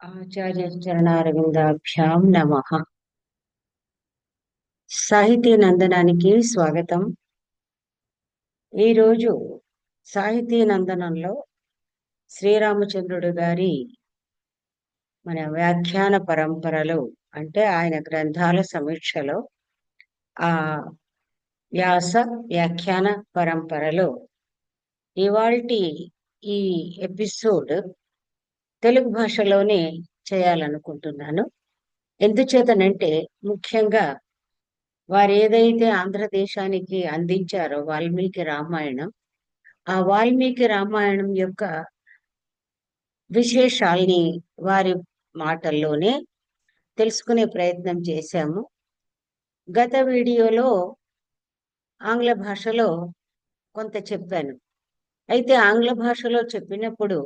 ఆచార్యచరణారవిందాభ్యాం నమః. సాహితీ నందనానికి స్వాగతం. ఈరోజు సాహితీ నందనంలో శ్రీరామచంద్రుడు గారి మన వ్యాఖ్యాన పరంపరలో, అంటే ఆయన గ్రంథాల సమీక్షలో, ఆ వ్యాస వ్యాఖ్యాన పరంపరలో ఇవాల్టి ఈ ఎపిసోడ్ తెలుగు భాషలోనే చేయాలనుకుంటున్నాను. ఎందుచేతనంటే ముఖ్యంగా వారు ఏదైతే ఆంధ్రదేశానికి అందించారో వాల్మీకి రామాయణం, ఆ వాల్మీకి రామాయణం యొక్క విశేషాల్ని వారి మాటల్లోనే తెలుసుకునే ప్రయత్నం చేశాము. గత వీడియోలో ఆంగ్ల భాషలో కొంత చెప్పాను. అయితే ఆంగ్ల భాషలో చెప్పినప్పుడు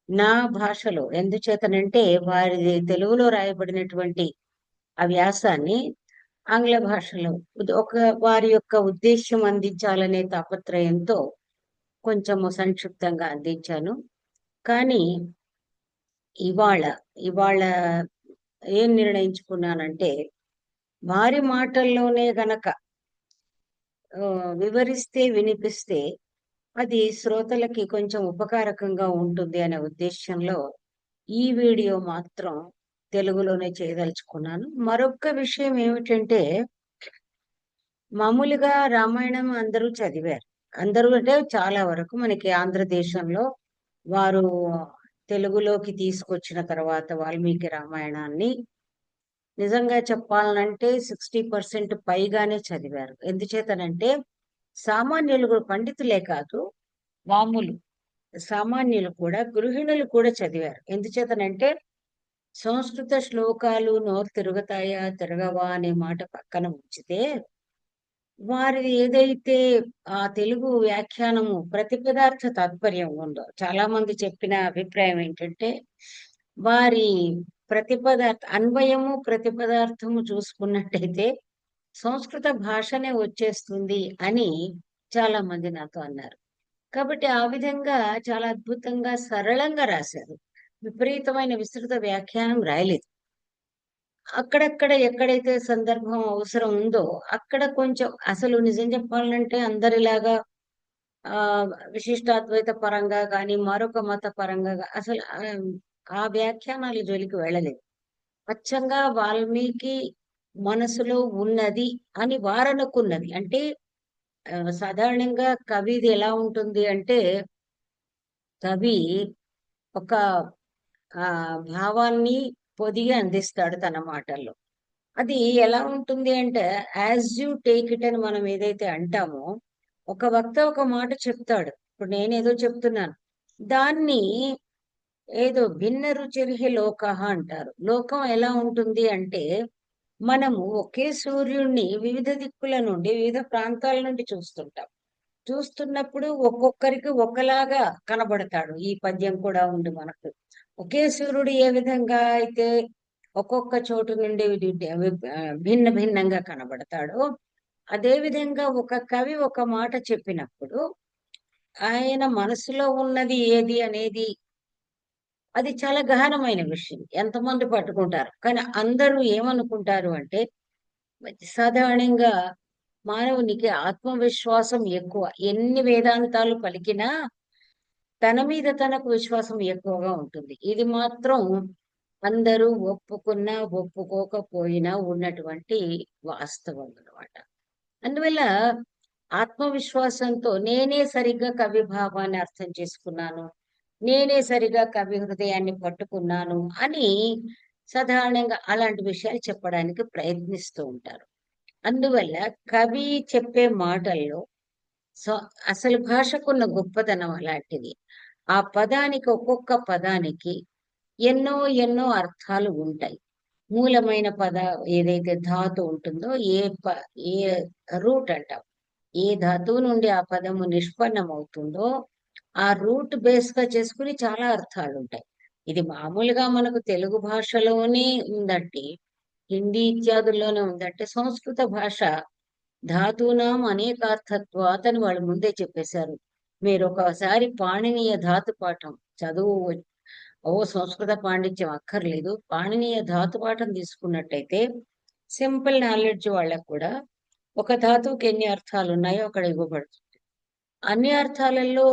నా భాషలో, ఎందుచేతనంటే వారి తెలుగులో రాయబడినటువంటి ఆ వ్యాసాన్ని ఆంగ్ల భాషలో ఒక వారి యొక్క ఉద్దేశ్యం అందించాలనే తాపత్రయంతో కొంచెము సంక్షిప్తంగా అందించాను. కానీ ఇవాళ ఇవాళ ఏం నిర్ణయించుకున్నానంటే, వారి మాటల్లోనే గనక వివరిస్తే వినిపిస్తే అది శ్రోతలకి కొంచెం ఉపకారకంగా ఉంటుంది అనే ఉద్దేశంలో ఈ వీడియో మాత్రం తెలుగులోనే చేయదలుచుకున్నాను. మరొక విషయం ఏమిటంటే, మామూలుగా రామాయణం అందరూ చదివారు. అందరూ అంటే చాలా వరకు మనకి ఆంధ్రదేశంలో వారు తెలుగులోకి తీసుకొచ్చిన తర్వాత వాల్మీకి రామాయణాన్ని నిజంగా చెప్పాలంటే 60% పైగానే చదివారు. ఎందుచేతనంటే సామాన్యులు కూడా, పండితులే కాదు, మామూలు సామాన్యులు కూడా, గృహిణులు కూడా చదివారు. ఎందుచేతనంటే సంస్కృత శ్లోకాలు నోరు తిరుగుతాయా తిరగవా అనే మాట పక్కన ఉంచితే, వారి ఏదైతే ఆ తెలుగు వ్యాఖ్యానము ప్రతిపదార్థ తాత్పర్యం ఉందో, చాలా మంది చెప్పిన అభిప్రాయం ఏంటంటే, వారి ప్రతిపదార్థ అన్వయము ప్రతిపదార్థము చూసుకున్నట్టయితే సంస్కృత భాషనే వచ్చేస్తుంది అని చాలా మంది నాతో అన్నారు. కాబట్టి ఆ విధంగా చాలా అద్భుతంగా సరళంగా రాశారు. విపరీతమైన విస్తృత వ్యాఖ్యానం రాయలేదు. అక్కడక్కడ ఎక్కడైతే సందర్భం అవసరం ఉందో అక్కడ కొంచెం, అసలు నిజం చెప్పాలంటే అందరిలాగా ఆ విశిష్టాద్వైత పరంగా కానీ మరొక మత పరంగా అసలు ఆ వ్యాఖ్యానాల జోలికి వెళ్ళలేదు. అచ్చంగా వాల్మీకి మనసులో ఉన్నది అని వారనుకున్నది. అంటే సాధారణంగా కవిది ఎలా ఉంటుంది అంటే, కవి ఒక భావాన్ని పొదిగి అందిస్తాడు తన మాటల్లో. అది ఎలా ఉంటుంది అంటే, యాజ్ యూ టేక్ ఇట్ అని మనం ఏదైతే అంటామో, ఒక వక్త ఒక మాట చెప్తాడు. ఇప్పుడు నేనేదో చెప్తున్నాను, దాన్ని ఏదో భిన్న రుచిర్హి లోకః అంటారు. లోకం ఎలా ఉంటుంది అంటే, మనము ఒకే సూర్యుడిని వివిధ దిక్కుల నుండి, వివిధ ప్రాంతాల నుండి చూస్తుంటాం. చూస్తున్నప్పుడు ఒక్కొక్కరికి ఒకలాగా కనబడతాడు. ఈ పద్యం కూడా ఉంది మనకు. ఒకే సూర్యుడు ఏ విధంగా అయితే ఒక్కొక్క చోటు నుండి భిన్న భిన్నంగా కనబడతాడో, అదే విధంగా ఒక కవి ఒక మాట చెప్పినప్పుడు ఆయన మనసులో ఉన్నది ఏది అనేది, అది చాలా గహనమైన విషయం. ఎంతమంది పట్టుకుంటారు. కానీ అందరూ ఏమనుకుంటారు అంటే, సాధారణంగా మానవునికి ఆత్మవిశ్వాసం ఎక్కువ. ఎన్ని వేదాంతాలు పలికినా తన మీద తనకు విశ్వాసం ఎక్కువగా ఉంటుంది. ఇది మాత్రం అందరూ ఒప్పుకున్నా ఒప్పుకోకపోయినా ఉన్నటువంటి వాస్తవం అన్నమాట. అందువల్ల ఆత్మవిశ్వాసంతో నేనే సరిగ్గా కవి భావాన్ని అర్థం చేసుకున్నాను, నేనే సరిగా కవి హృదయాన్ని పట్టుకున్నాను అని సాధారణంగా అలాంటి విషయాలు చెప్పడానికి ప్రయత్నిస్తూ ఉంటారు. అందువల్ల కవి చెప్పే మాటల్లో సో అసలు భాషకున్న గొప్పతనం అలాంటిది. ఆ పదానికి, ఒక్కొక్క పదానికి ఎన్నో ఎన్నో అర్థాలు ఉంటాయి. మూలమైన పద ఏదైతే ధాతు ఉంటుందో, ఏ రూట్ అంటాం, ఏ ధాతువు నుండి ఆ పదము నిష్పన్నమవుతుందో ఆ రూట్ బేస్ గా చేసుకుని చాలా అర్థాలు ఉంటాయి. ఇది మామూలుగా మనకు తెలుగు భాషలోనే ఉందంటే, హిందీ ఇత్యాదుల్లోనే ఉందంటే, సంస్కృత భాష ధాతూనాం అనేకార్థత్వాత్ అని వాళ్ళు ముందే చెప్పేశారు. మీరు ఒకసారి పాణినీయ ధాతు పాఠం చదువు సంస్కృత పాండిత్యం అక్కర్లేదు. పాణినీయ ధాతుపాఠం తీసుకున్నట్టయితే సింపుల్ నాలెడ్జ్ వాళ్ళకు కూడా ఒక ధాతువుకి ఎన్ని అర్థాలు ఉన్నాయో అక్కడ ఇవ్వబడుతుంది. అన్ని అర్థాలలో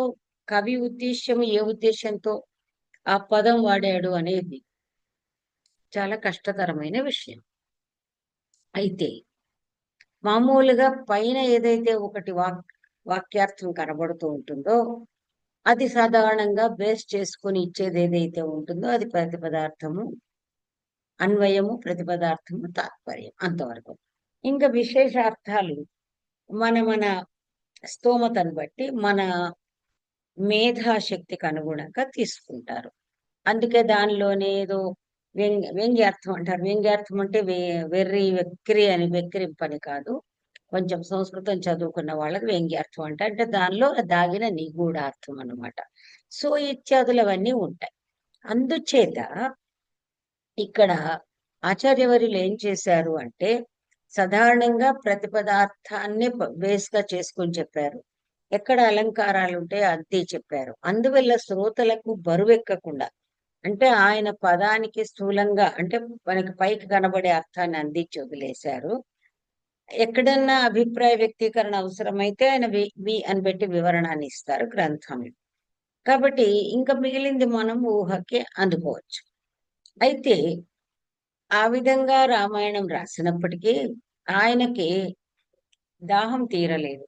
కవి ఉద్దేశ్యం ఏ ఉద్దేశంతో ఆ పదం వాడాడు అనేది చాలా కష్టతరమైన విషయం. అయితే మామూలుగా పైన ఏదైతే ఒకటి వాక్యార్థం కనబడుతూ ఉంటుందో అది సాధారణంగా బేస్ చేసుకుని ఇచ్చేది ఏదైతే ఉంటుందో అది ప్రతిపదార్థము, అన్వయము, ప్రతిపదార్థము, తాత్పర్యం అంతవరకు. ఇంకా విశేషార్థాలు మన మన స్తోమతను బట్టి మన మేధాశక్తికి అనుగుణంగా తీసుకుంటారు. అందుకే దానిలోనే ఏదో వ్యంగ్యార్థం అంటారు. వ్యంగ్యార్థం అంటే వెర్రి వెక్కిరి అని వెక్కిరింపని కాదు. కొంచెం సంస్కృతం చదువుకున్న వాళ్ళకి వ్యంగ్యార్థం అంటే దానిలో దాగిన నిగూఢార్థం అన్నమాట. సో ఇత్యాదులవన్నీ ఉంటాయి. అందుచేత ఇక్కడ ఆచార్యవర్యులు ఏం చేశారు అంటే సాధారణంగా ప్రతిపదార్థాన్ని బేస్ గా చేసుకొని చెప్పారు. ఎక్కడ అలంకారాలు ఉంటే అంతే చెప్పారు. అందువల్ల శ్రోతలకు బరువెక్కకుండా అంటే ఆయన పదానికి స్థూలంగా అంటే మనకి పైకి కనబడే అర్థాన్ని అందించి వదిలేశారు. ఎక్కడన్నా అభిప్రాయ వ్యక్తీకరణ అవసరమైతే ఆయన వి అని పెట్టి వివరణాన్ని ఇస్తారు గ్రంథంలో. కాబట్టి ఇంకా మిగిలింది మనం ఊహకి అందుకోవచ్చు. అయితే ఆ విధంగా రామాయణం రాసినప్పటికీ ఆయనకి దాహం తీరలేదు.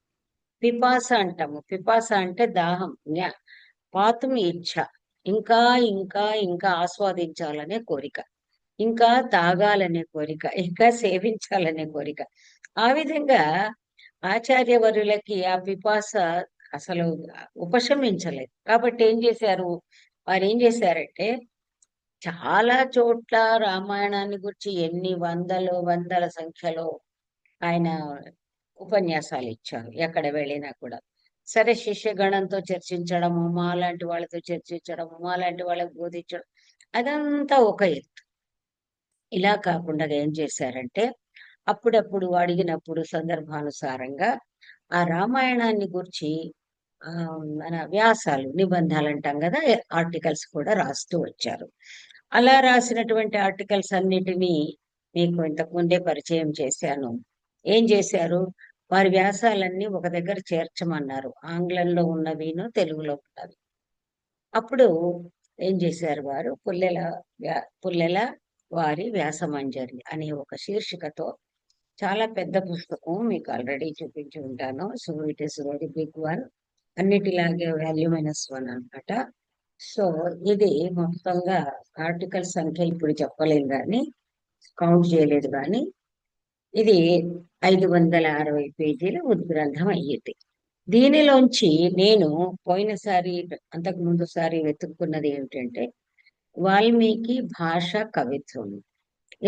పిపాస అంటాము. పిపాస అంటే దాహం, పాతం ఇచ్ఛ, ఇంకా ఇంకా ఇంకా ఆస్వాదించాలనే కోరిక, ఇంకా తాగాలనే కోరిక, ఇంకా సేవించాలనే కోరిక. ఆ విధంగా ఆచార్యవరులకి ఆ పిపాస అసలు ఉపశమించలేదు. కాబట్టి ఏం చేశారు, వారు ఏం చేశారంటే చాలా చోట్ల రామాయణాన్ని గురించి ఎన్ని వందల సంఖ్యలో ఆయన ఉపన్యాసాలు ఇచ్చారు. ఎక్కడ వెళ్ళినా కూడా సరే శిష్యగణంతో చర్చించడము, మా లాంటి వాళ్ళతో చర్చించడము, మా లాంటి వాళ్ళకి బోధించడం అదంతా ఒక ఎత్తు. ఇలా కాకుండా ఏం చేశారంటే అప్పుడప్పుడు అడిగినప్పుడు సందర్భానుసారంగా ఆ రామాయణాన్ని గురించి మన వ్యాసాలు, నిబంధాలు అంటాం కదా, ఆర్టికల్స్ కూడా రాస్తూ వచ్చారు. అలా రాసినటువంటి ఆర్టికల్స్ అన్నిటినీ మీకు ఇంతకు ముందే పరిచయం చేశాను. ఏం చేశారు, వారి వ్యాసాలన్నీ ఒక దగ్గర చేర్చమన్నారు. ఆంగ్లంలో ఉన్నవిను తెలుగులో ఉన్నవి. అప్పుడు ఏం చేశారు వారు, పుల్లెల వారి వ్యాసమంజరి అనే ఒక శీర్షికతో చాలా పెద్ద పుస్తకం, మీకు ఆల్రెడీ చూపించి ఉంటాను. So it is very big one, అన్నిటిలాగే వాల్యూమైనస్ 1 అన్నమాట. సో ఇది మొత్తంగా ఆర్టికల్ సంఖ్య ఇప్పుడు చెప్పలేము కానీ, కౌంట్ చేయలేదు కానీ, ఇది 560 పేజీల ఉద్గ్రంథం అయ్యేది. దీనిలోంచి నేను పోయినసారి అంతకు ముందు సారి వెతుక్కున్నది ఏమిటంటే వాల్మీకి భాష కవిత్వం.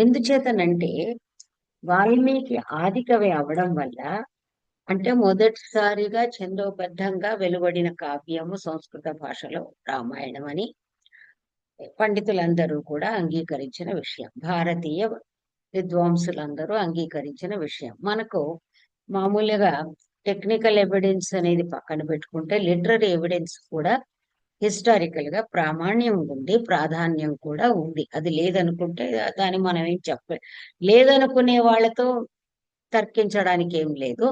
ఎందుచేతనంటే వాల్మీకి ఆది కవి అవడం వల్ల, అంటే మొదటిసారిగా ఛందోబద్ధంగా వెలువడిన కావ్యము సంస్కృత భాషలో రామాయణం అని పండితులందరూ కూడా అంగీకరించిన విషయం, భారతీయ విద్వాంసులందరూ అంగీకరించిన విషయం. మనకు మామూలుగా టెక్నికల్ ఎవిడెన్స్ అనేది పక్కన పెట్టుకుంటే లిటరరీ ఎవిడెన్స్ కూడా హిస్టారికల్ గా ప్రామాణ్యం ఉంది, ప్రాధాన్యం కూడా ఉంది. అది లేదనుకుంటే దాన్ని మనం ఏం లేదనుకునే వాళ్ళతో తర్కించడానికి ఏం లేదు,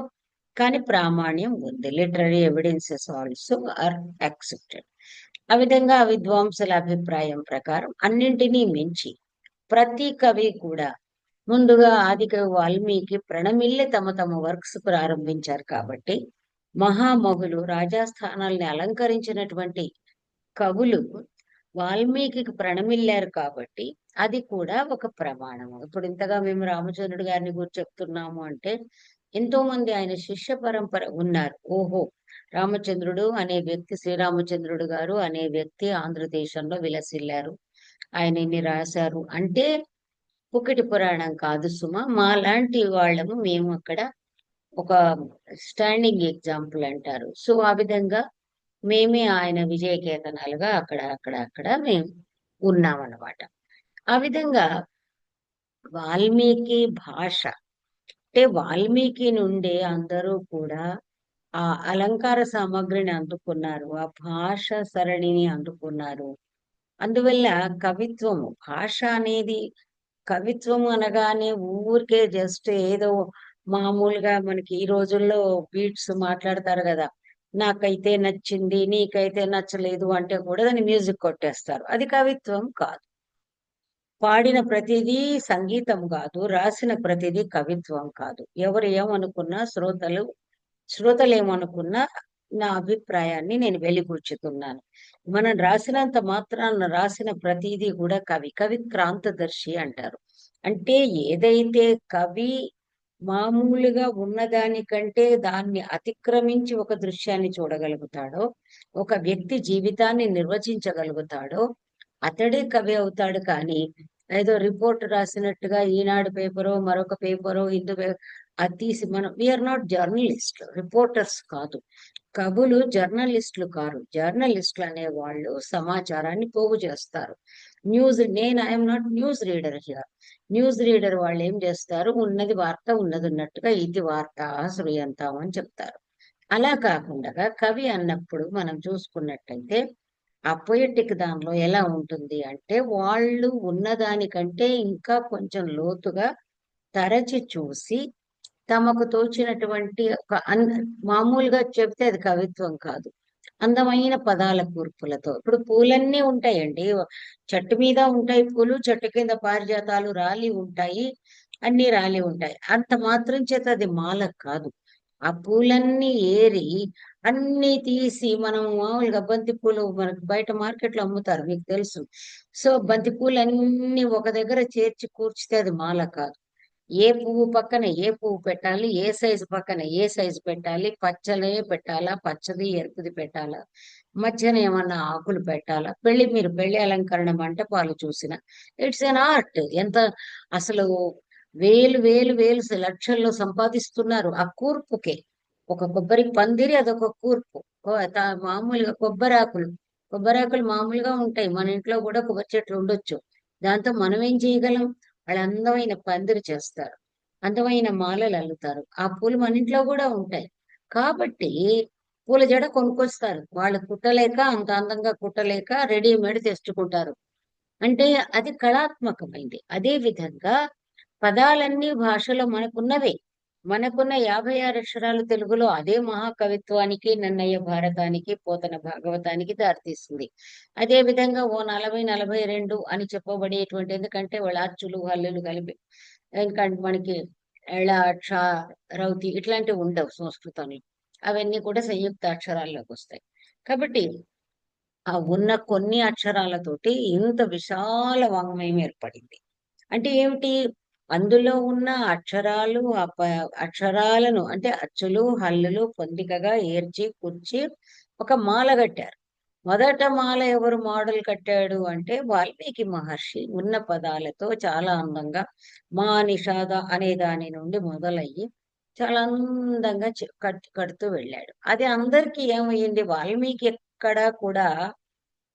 కానీ ప్రామాణ్యం ఉంది. Literary evidences also are accepted. ఆ విధంగా విద్వాంసుల అభిప్రాయం ప్రకారం అన్నింటినీ మించి ప్రతి కవి కూడా ముందుగా ఆదికవి వాల్మీకి ప్రణమిల్లే తమ తమ వర్క్స్ ప్రారంభించారు. కాబట్టి మహామహులు రాజాస్థానాల్ని అలంకరించినటువంటి కవులు వాల్మీకి ప్రణమిల్లారు. కాబట్టి అది కూడా ఒక ప్రమాణము. ఇప్పుడు ఇంతగా మేము రామచంద్రుడు గారిని గురించి చెప్తున్నాము అంటే ఎంతో మంది ఆయన శిష్య పరంపర ఉన్నారు. ఓహో, రామచంద్రుడు అనే వ్యక్తి, శ్రీరామచంద్రుడు గారు అనే వ్యక్తి ఆంధ్రదేశంలో విలసిల్లారు, ఆయన ఇన్ని రాశారు అంటే పుకిటి పురాణం కాదు సుమ. మా లాంటి వాళ్ళము మేము అక్కడ ఒక స్టాండింగ్ ఎగ్జాంపుల్ అంటారు. సో ఆ విధంగా మేమే ఆయన విజయకేతనాలుగా అక్కడ మేము ఉన్నామన్నమాట. ఆ విధంగా వాల్మీకి భాష అంటే వాల్మీకి నుండే అందరూ కూడా ఆ అలంకార సామగ్రిని అందుకున్నారు, ఆ భాష సరళిని అందుకున్నారు. అందువల్ల కవిత్వము భాష అనేది కవిత్వము అనగానే ఊరికే జస్ట్ ఏదో మామూలుగా మనకి ఈ రోజుల్లో బీట్స్ మాట్లాడతారు కదా, నాకైతే నచ్చింది నీకైతే నచ్చలేదు అంటే కూడా దాన్ని మ్యూజిక్ కొట్టేస్తారు. అది కవిత్వం కాదు. పాడిన ప్రతిదీ సంగీతం కాదు, రాసిన ప్రతిదీ కవిత్వం కాదు. ఎవరు ఏమనుకున్నా శ్రోతలేమనుకున్నా నా అభిప్రాయాన్ని నేను వెలిబుచ్చుతున్నాను. మనం రాసినంత మాత్రాన రాసిన ప్రతిదీ కూడా కవి క్రాంతదర్శి అంటారు. అంటే ఏదైతే కవి మామూలుగా ఉన్నదానికంటే దాన్ని అతిక్రమించి ఒక దృశ్యాన్ని చూడగలుగుతాడో, ఒక వ్యక్తి జీవితాన్ని నిర్వచించగలుగుతాడో అతడే కవి అవుతాడు. కానీ ఏదో రిపోర్ట్ రాసినట్టుగా ఈనాడు పేపరో మరొక పేపరో అది తీసి మనం వీఆర్ నాట్ జర్నలిస్ట్, రిపోర్టర్స్ కాదు. కవులు జర్నలిస్టులు కారు. జర్నలిస్టులు అనేవాళ్ళు సమాచారాన్ని పోగు చేస్తారు. నేను I'm not news reader here. News reader వాళ్ళు ఏం చేస్తారు, ఉన్నది వార్త ఉన్నది ఉన్నట్టుగా ఇది వార్త శ్రూయంతం అని చెప్తారు. అలా కాకుండా కవి అన్నప్పుడు మనం చూసుకున్నట్టయితే ఆ పొయెటిక్ దానిలో ఎలా ఉంటుంది అంటే వాళ్ళు ఉన్నదానికంటే ఇంకా కొంచెం లోతుగా తరచి చూసి తమకు తోచినటువంటి మామూలుగా చెప్తే అది కవిత్వం కాదు. అందమైన పదాల కూర్పులతో. ఇప్పుడు పూలన్నీ ఉంటాయండి. చెట్టు మీద ఉంటాయి పూలు, చెట్టు కింద పారిజాతాలు రాలి ఉంటాయి, అన్ని రాలి ఉంటాయి. అంత మాత్రం చేత అది మాల కాదు. ఆ పూలన్నీ ఏరి అన్ని తీసి మనం మామూలుగా బంతి పూలు మనకు బయట మార్కెట్లో అమ్ముతారు, మీకు తెలుసు. సో బంతి పూలన్నీ ఒక దగ్గర చేర్చి కూర్చితే అది మాల కాదు. ఏ పువ్వు పక్కన ఏ పువ్వు పెట్టాలి, ఏ సైజు పక్కన ఏ సైజు పెట్టాలి, పచ్చలే పెట్టాలా, పచ్చది ఎరుపుది పెట్టాలా, మధ్యన ఏమన్నా ఆకులు పెట్టాలా, మీరు పెళ్లి అలంకరణ మంటపాలు చూసిన ఇట్స్ ఎన్ ఆర్ట్. ఎంత అసలు వేలు వేలు వేలు లక్షల్లో సంపాదిస్తున్నారు ఆ కూర్పుకే. ఒక కొబ్బరి పందిరి అదొక కూర్పు. మామూలుగా కొబ్బరాకులు మామూలుగా ఉంటాయి, మన ఇంట్లో కూడా కొబ్బరి చెట్లు ఉండొచ్చు. దాంతో మనం ఏం చేయగలం, వాళ్ళు అందమైన పందిరి చేస్తారు, అందమైన మాలలు అల్లుతారు. ఆ పూలు మన ఇంట్లో కూడా ఉంటాయి. కాబట్టి పూల జడ కొనుక్కొస్తారు, వాళ్ళు కుట్టలేక, అంత అందంగా కుట్టలేక రెడీమేడ్ తెచ్చుకుంటారు. అంటే అది కళాత్మకమైంది. అదే విధంగా పదాలన్నీ భాషలో మనకున్నవే. మనకున్న 56 అక్షరాలు తెలుగులో అదే మహాకవిత్వానికి, నన్నయ్య భారతానికి, పోతన భాగవతానికి దారితీస్తుంది. అదే విధంగా ఓ 40, 42 అని చెప్పబడేటువంటి, ఎందుకంటే వాళ్ళ అచ్చులు హల్లులు కలిపి, ఎందుకంటే మనకి ఎళ, క్ష, రౌతి ఇట్లాంటివి ఉండవు సంస్కృతంలో. అవన్నీ కూడా సంయుక్త అక్షరాల్లోకి వస్తాయి. కాబట్టి ఆ ఉన్న కొన్ని అక్షరాలతోటి ఇంత విశాల వాంగ్మయం ఏర్పడింది. అంటే ఏమిటి, అందులో ఉన్న అక్షరాలు అక్షరాలను అంటే అచ్చులు హల్లులు పొందికగా ఏర్చి కూర్చి ఒక మాల కట్టారు. మొదట మాల ఎవరు మోడల్ కట్టాడు అంటే వాల్మీకి మహర్షి ఉన్న పదాలతో చాలా అందంగా మా నిషాద అనే దాని నుండి మొదలయ్యి చాలా అందంగా కడుతూ వెళ్ళాడు. అది అందరికీ ఏమయ్యింది, వాల్మీకి ఎక్కడా కూడా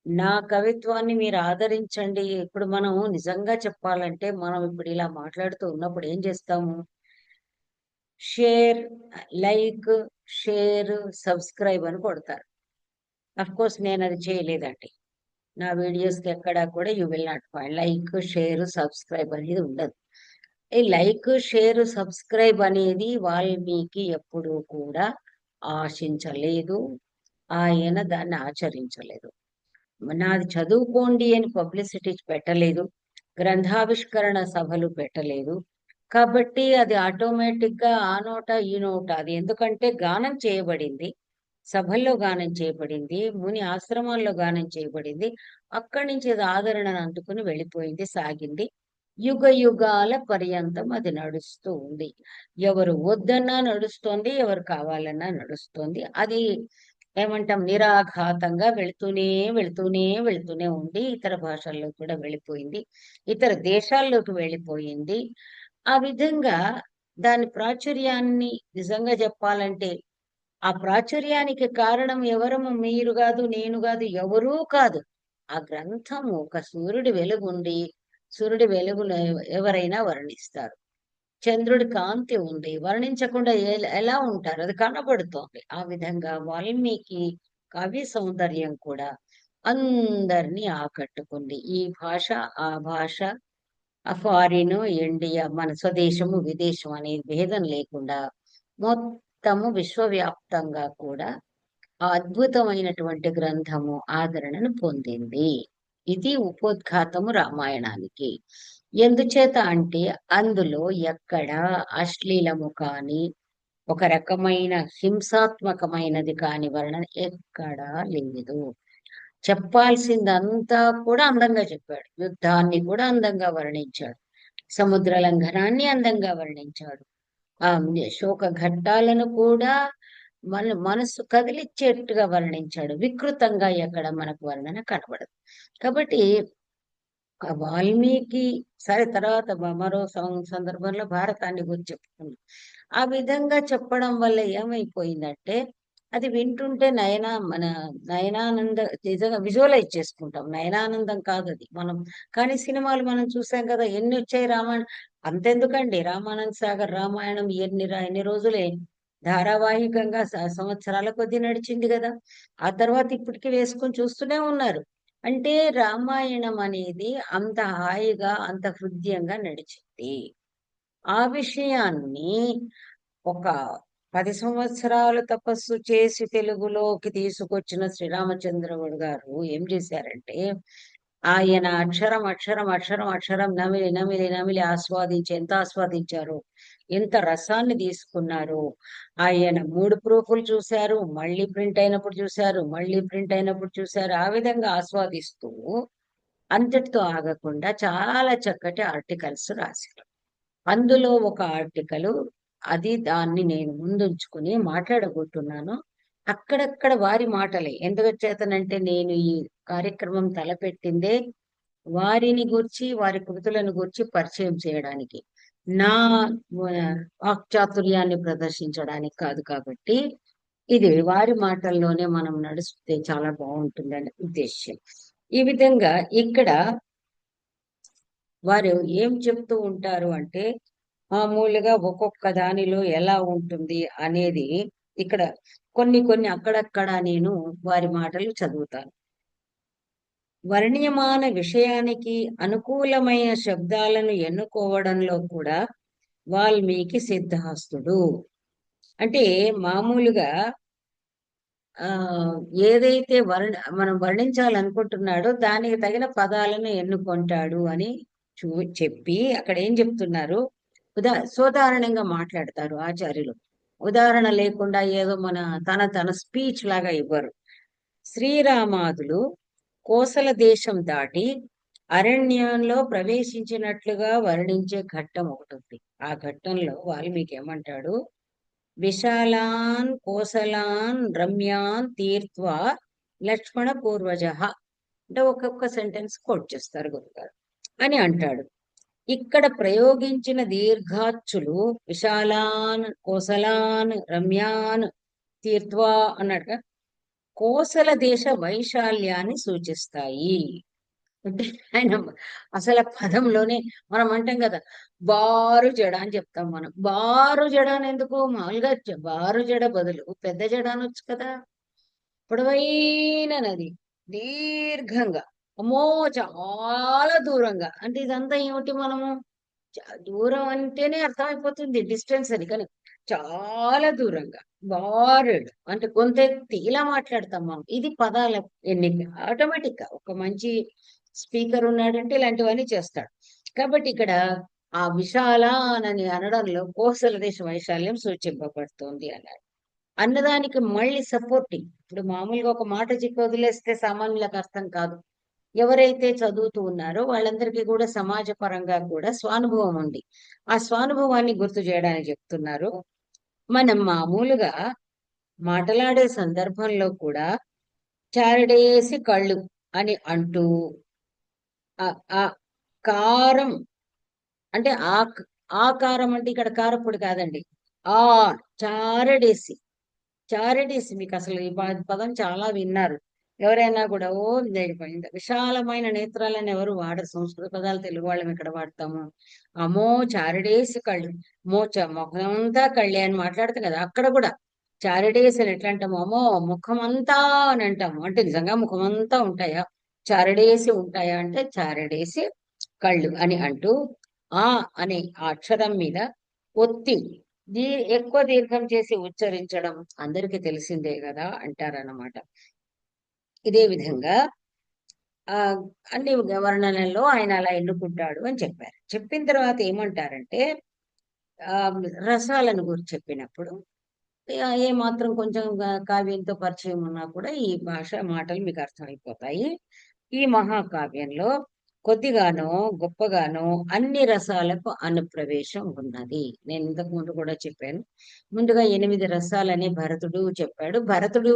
నా కవిత్వాన్ని మీరు ఆదరించండి. ఇప్పుడు మనం నిజంగా చెప్పాలంటే మనం ఇప్పుడు ఇలా మాట్లాడుతూ ఉన్నప్పుడు ఏం చేస్తాము, షేర్, లైక్, షేర్, సబ్స్క్రైబ్ అని కొడతారు. అఫ్ కోర్స్ నేను అది చేయలేదండి. నా వీడియోస్కి ఎక్కడా కూడా you will not find like, share, subscribe అనేది ఉండదు. ఈ లైక్, షేర్, సబ్స్క్రైబ్ అనేది వాల్మీకి ఎప్పుడూ కూడా ఆశించలేదు. ఆయన దాన్ని ఆచరించలేదు. నాది చదువుకోండి అని పబ్లిసిటీ పెట్టలేదు, గ్రంథావిష్కరణ సభలు పెట్టలేదు. కాబట్టి అది ఆటోమేటిక్ గా ఆ నోట ఈ నోట, అది ఎందుకంటే గానం చేయబడింది, సభల్లో గానం చేయబడింది, ముని ఆశ్రమాల్లో గానం చేయబడింది. అక్కడి నుంచి అది ఆదరణను అందుకుని వెళ్ళిపోయింది, సాగింది. యుగ యుగాల పర్యంతం అది నడుస్తూ ఉంది. ఎవరు వద్దన్నా నడుస్తోంది, ఎవరు కావాలన్నా నడుస్తోంది. అది ఏమంటాం, నిరాఘాతంగా వెళుతూనే వెళుతూనే వెళుతూనే ఉండి ఇతర భాషల్లో కూడా వెళ్ళిపోయింది, ఇతర దేశాల్లోకి వెళ్ళిపోయింది. ఆ విధంగా దాని ప్రాచుర్యాన్ని నిజంగా చెప్పాలంటే ఆ ప్రాచుర్యానికి కారణం ఎవరము, మీరు కాదు, నేను కాదు, ఎవరూ కాదు. ఆ గ్రంథము ఒక సూర్యుడి వెలుగుండి, సూర్యుడి వెలుగును ఎవరైనా వర్ణిస్తారు. చంద్రుడి కాంతి ఉంది, వర్ణించకుండా ఎలా ఉంటారు, అది కనబడుతోంది. ఆ విధంగా వాల్మీకి కవి సౌందర్యం కూడా అందరినీ ఆకట్టుకుంది. ఈ భాష, ఆ భాష, ఫారిన్, ఇండియా, మన స్వదేశము, విదేశం అనే భేదం లేకుండా మొత్తము విశ్వవ్యాప్తంగా కూడా ఆ అద్భుతమైనటువంటి గ్రంథము ఆదరణను పొందింది. ఇది ఉపోద్ఘాతము రామాయణానికి. ఎందుచేత అంటే అందులో ఎక్కడ అశ్లీలము కాని, ఒక రకమైన హింసాత్మకమైనది కాని వర్ణన ఎక్కడా లేదు. చెప్పాల్సిందంతా కూడా అందంగా చెప్పాడు. యుద్ధాన్ని కూడా అందంగా వర్ణించాడు. సముద్ర లంఘనాన్ని అందంగా వర్ణించాడు. ఆ శోక ఘట్టాలను కూడా మనసు కదిలిచ్చేట్టుగా వర్ణించాడు. వికృతంగా ఎక్కడ మనకు వర్ణన కనబడదు. కాబట్టి ఆ వాల్మీకి సరే తర్వాత మరో సందర్భంలో భారతాన్ని గురించి చెప్పుకున్నాం. ఆ విధంగా చెప్పడం వల్ల ఏమైపోయిందంటే అది వింటుంటే మన నయనానంద నిజంగా విజువలైజ్ చేసుకుంటాం. నయనానందం కాదు అది మనం. కానీ సినిమాలు మనం చూసాం కదా, ఎన్ని వచ్చాయి రామాయణం. అంతెందుకండి, రామానంద్ సాగర్ రామాయణం ఎన్ని రోజులే ధారావాహికంగా సంవత్సరాల కొద్దీ నడిచింది కదా. ఆ తర్వాత ఇప్పటికి వేసుకొని చూస్తూనే ఉన్నారు. అంటే రామాయణం అనేది అంత హాయిగా, అంత హృద్యంగా నడిచింది. ఆ విషయాన్ని ఒక 10 సంవత్సరాలు తపస్సు చేసి తెలుగులోకి తీసుకొచ్చిన శ్రీరామచంద్రుడు గారు ఏం చేశారంటే, ఆయన అక్షరం అక్షరం అక్షరం అక్షరం నమిలి నమిలి నమిలి ఎంత ఆస్వాదించారు, ఎంత రసాన్ని తీసుకున్నారు. ఆయన 3 ప్రూఫ్లు చూశారు, మళ్ళీ ప్రింట్ అయినప్పుడు చూశారు, మళ్ళీ ప్రింట్ అయినప్పుడు చూశారు. ఆ విధంగా ఆస్వాదిస్తూ అంతటితో ఆగకుండా చాలా చక్కటి ఆర్టికల్స్ రాశారు. అందులో ఒక ఆర్టికల్, దాన్ని నేను ముందుంచుకుని మాట్లాడబోతున్నాను. అక్కడక్కడ వారి మాటలే. ఎందుచేతనంటే నేను ఈ కార్యక్రమం తలపెట్టిందే వారిని గూర్చి, వారి కృతులను గూర్చి పరిచయం చేయడానికి, నా వాక్చాతుర్యాన్ని ప్రదర్శించడానికి కాదు. కాబట్టి ఇది వారి మాటల్లోనే మనం నడిస్తే చాలా బాగుంటుందనే ఉద్దేశ్యం. ఈ విధంగా ఇక్కడ వారు ఏం చెప్తూ ఉంటారు అంటే, మామూలుగా ఒక్కొక్క దానిలో ఎలా ఉంటుంది అనేది ఇక్కడ కొన్ని కొన్ని అక్కడక్కడ నేను వారి మాటలు చదువుతాను. వర్ణ్యమాన విషయానికి అనుకూలమైన శబ్దాలను ఎన్నుకోవడంలో కూడా వాల్మీకి సిద్ధాస్తుడు. అంటే మామూలుగా ఆ ఏదైతే మనం వర్ణించాలనుకుంటున్నాడో దానికి తగిన పదాలను ఎన్నుకుంటాడు అని చెప్పి అక్కడ ఏం చెప్తున్నారు, సోదాహరణంగా మాట్లాడతారు ఆచార్యులు. ఉదాహరణ లేకుండా ఏదో తన స్పీచ్ లాగా ఇవ్వరు. శ్రీరామాదులు కోసల దేశం దాటి అరణ్యంలో ప్రవేశించినట్లుగా వర్ణించే ఘట్టం ఒకటి ఉంది. ఆ ఘట్టంలో వాల్మీకి ఏమంటాడు, విశాలాన్ కోసలాన్ రమ్యాన్ తీర్త్వా లక్ష్మణ పూర్వజ అంటే ఒక్కొక్క సెంటెన్స్ కోట్ చేస్తారు గురుగారు అని అంటాడు. ఇక్కడ ప్రయోగించిన దీర్ఘాచ్చులు విశాలాన్, కోసలాన్, రమ్యాన్, తీర్త్వా అన్నట్టుగా కోసల దేశ వైశాల్యాన్ని సూచిస్తాయి. అంటే ఆయన అసలు పదంలోనే మనం అంటాం కదా, బారు జడ అని చెప్తాం మనం. బారు జడ అని ఎందుకు, మామూలుగా బారు జడ బదులు పెద్ద జడ అనొచ్చు కదా. పొడవైన నది, దీర్ఘంగా, అమ్మో చాలా దూరంగా. అంటే ఇదంతా ఏమిటి, మనము దూరం అంటేనే అర్థమైపోతుంది డిస్టెన్స్ అని, కానీ చాలా దూరంగా, బారుడ్ అంటే కొంతెత్తి ఇలా మాట్లాడతాం మనం. ఇది పదాల ఎన్నిక ఆటోమేటిక్ గా. ఒక మంచి స్పీకర్ ఉన్నాడంటే ఇలాంటివన్నీ చేస్తాడు. కాబట్టి ఇక్కడ ఆ విశాలానని అనడంలో కోసల దేశ వైశాల్యం సూచింపబడుతుంది అన్నాడు. అన్నదానికి మళ్ళీ సపోర్టింగ్. ఇప్పుడు మామూలుగా ఒక మాట చెప్పి వదిలేస్తే సామాన్యులకు అర్థం కాదు. ఎవరైతే చదువుతూ ఉన్నారో వాళ్ళందరికీ కూడా సమాజ పరంగా కూడా స్వానుభవం ఉంది. ఆ స్వానుభవాన్ని గుర్తు చేయడానికి చెప్తున్నారు. మనం మామూలుగా మాట్లాడే సందర్భంలో కూడా చారడేసి కళ్ళు అని అంటూ ఆ కారం అంటే ఆకారం అంటే ఇక్కడ కారప్పుడు కాదండి, ఆ చారడేసి. చారడేసి మీకు అసలు ఈ పదం చాలా విన్నారు ఎవరైనా కూడా. ఓ విశాలమైన నేత్రాలను ఎవరు వాడరు. సంస్కృత పదాలు తెలుగు వాళ్ళం ఇక్కడ వాడతాము. అమ్మో చారడేసి కళ్ళు, మోచ ముఖమంతా కళ్ళే అని మాట్లాడతాం కదా. అక్కడ కూడా చారడేస్ అని ఎట్లా అంటాము? అమ్మో ముఖమంతా అని అంటాము. అంటే నిజంగా ముఖమంతా ఉంటాయా? చారడేసి ఉంటాయా అంటే చారడేసి కళ్ళు అని అంటూ ఆ అనే ఆ అక్షరం మీద ఒత్తి దీ ఎక్కువ దీర్ఘం చేసి ఉచ్చరించడం అందరికీ తెలిసిందే కదా అంటారన్నమాట. ఇదే విధంగా ఆ అన్ని వర్ణనల్లో ఆయన అలా ఎన్నుకుంటాడు అని చెప్పారు. చెప్పిన తర్వాత ఏమంటారంటే ఆ రసాలను గురించి చెప్పినప్పుడు ఏ మాత్రం కొంచెం కావ్యంతో పరిచయం ఉన్నా కూడా ఈ భాష మాటలు మీకు అర్థమైపోతాయి. ఈ మహాకావ్యంలో కొద్దిగానో గొప్పగానో అన్ని రసాలకు అనుప్రవేశం ఉన్నది. నేను ఇంతకు ముందు కూడా చెప్పాను. ముందుగా 8 రసాలని భరతుడు చెప్పాడు. భరతుడు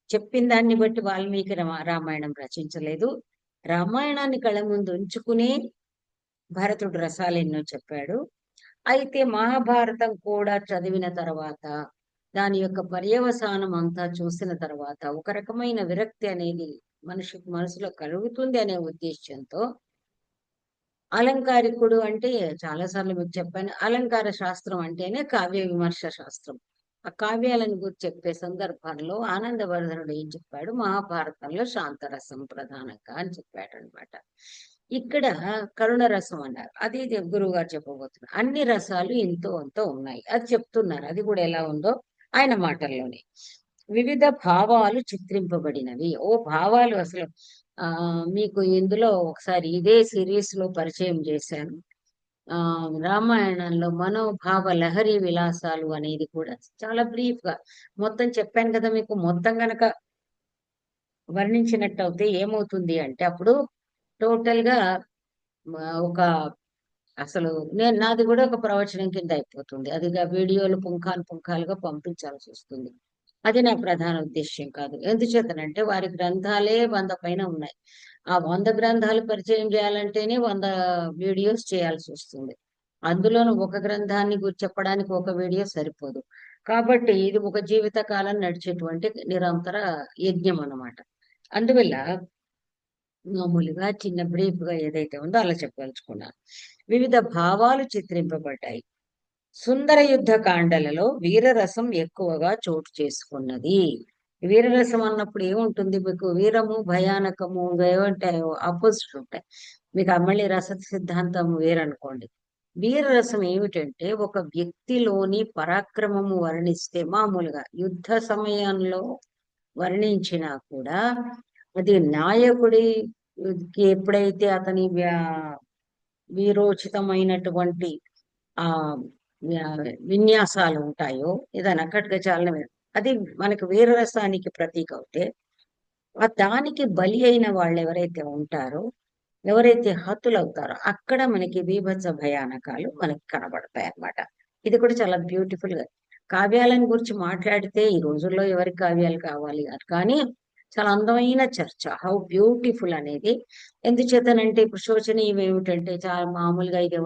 చెప్పిన దాన్ని బట్టి వాల్మీకి రామాయణం రచించలేదు. రామాయణాన్ని కళ్ళ ముందు ఉంచుకుని భరతుడు రసాలు ఎన్నో చెప్పాడు. అయితే మహాభారతం కూడా చదివిన తర్వాత దాని యొక్క పర్యవసానం అంతా చూసిన తర్వాత ఒక రకమైన విరక్తి అనేది మనిషికి మనసులో కలుగుతుంది అనే ఉద్దేశ్యంతో అలంకారికుడు అంటే చాలాసార్లు మీకు చెప్పాను. అలంకార శాస్త్రం అంటేనే కావ్య విమర్శ శాస్త్రం. ఆ కావ్యాలను గురించి చెప్పే సందర్భంలో ఆనందవర్ధనుడు ఏం చెప్పాడు? మహాభారతంలో శాంతరసం ప్రధానంగా అని చెప్పాడు అనమాట. ఇక్కడ కరుణ రసం అన్నారు. అది గురువు గారు చెప్పబోతున్నారు. అన్ని రసాలు ఎంతో అంతో ఉన్నాయి. అది చెప్తున్నారు. అది కూడా ఎలా ఉందో ఆయన మాటల్లోనే. వివిధ భావాలు చిత్రింపబడినవి. ఓ భావాలు అసలు మీకు ఇందులో ఒకసారి ఇదే సిరీస్ లో పరిచయం చేశాను. రామాయణంలో మనోభావ లహరి విలాసాలు అనేది కూడా చాలా బ్రీఫ్ గా మొత్తం చెప్పాను కదా మీకు. మొత్తం గనక వర్ణించినట్టు అయితే ఏమవుతుంది అంటే అప్పుడు టోటల్ గా ఒక అసలు నాది కూడా ఒక ప్రవచనం కింద అయిపోతుంది. అది వీడియోలు పుంఖాను పుంఖాలుగా పంపించాల్సి వస్తుంది. అది నా ప్రధాన ఉద్దేశ్యం కాదు. ఎందుచేతనంటే వారి గ్రంథాలే 100 పైన ఉన్నాయి. ఆ 100 గ్రంథాలు పరిచయం చేయాలంటేనే 100 వీడియోస్ చేయాల్సి వస్తుంది. అందులోను ఒక గ్రంథాన్ని గురించి చెప్పడానికి ఒక వీడియో సరిపోదు. కాబట్టి ఇది ఒక జీవిత కాలం నడిచేటువంటి నిరంతర యజ్ఞం అన్నమాట. అందువల్ల మామూలుగా చిన్న బ్రీఫ్ గా ఏదైతే ఉందో అలా చెప్పదలుచుకున్నాను. వివిధ భావాలు చిత్రింపబడ్డాయి. సుందర యుద్ధ కాండలలో వీరరసం ఎక్కువగా చోటు చేసుకున్నది. వీరరసం అన్నప్పుడు ఏముంటుంది మీకు? వీరము భయానకము ఏమంటాయో ఆపోజిట్ ఉంటాయి. మీకు మళ్ళీ రస సిద్ధాంతం వేరనుకోండి. వీరరసం ఏమిటంటే ఒక వ్యక్తిలోని పరాక్రమము వర్ణిస్తే మామూలుగా యుద్ధ సమయంలో వర్ణించినా కూడా అది నాయకుడికి ఎప్పుడైతే అతని వీరోచితమైనటువంటి ఆ విన్యాసాలు ఉంటాయో ఏదైనా అక్కడికి చాలా అది మనకు వీరరసానికి ప్రతీక అవుతే దానికి బలి అయిన వాళ్ళు ఎవరైతే ఉంటారో ఎవరైతే హతులవుతారో అక్కడ మనకి బీభత్స భయానకాలు మనకి కనబడతాయి అన్నమాట. ఇది కూడా చాలా బ్యూటిఫుల్ గా కావ్యాలను గురించి మాట్లాడితే ఈ రోజుల్లో ఎవరి కావ్యాలు కావాలి కానీ చాలా అందమైన చర్చ. హౌ బ్యూటిఫుల్ అనేది ఎందుచేతనంటే ఇప్పుడు శోచనీయం ఏమిటంటే చాలా మామూలుగా ఇది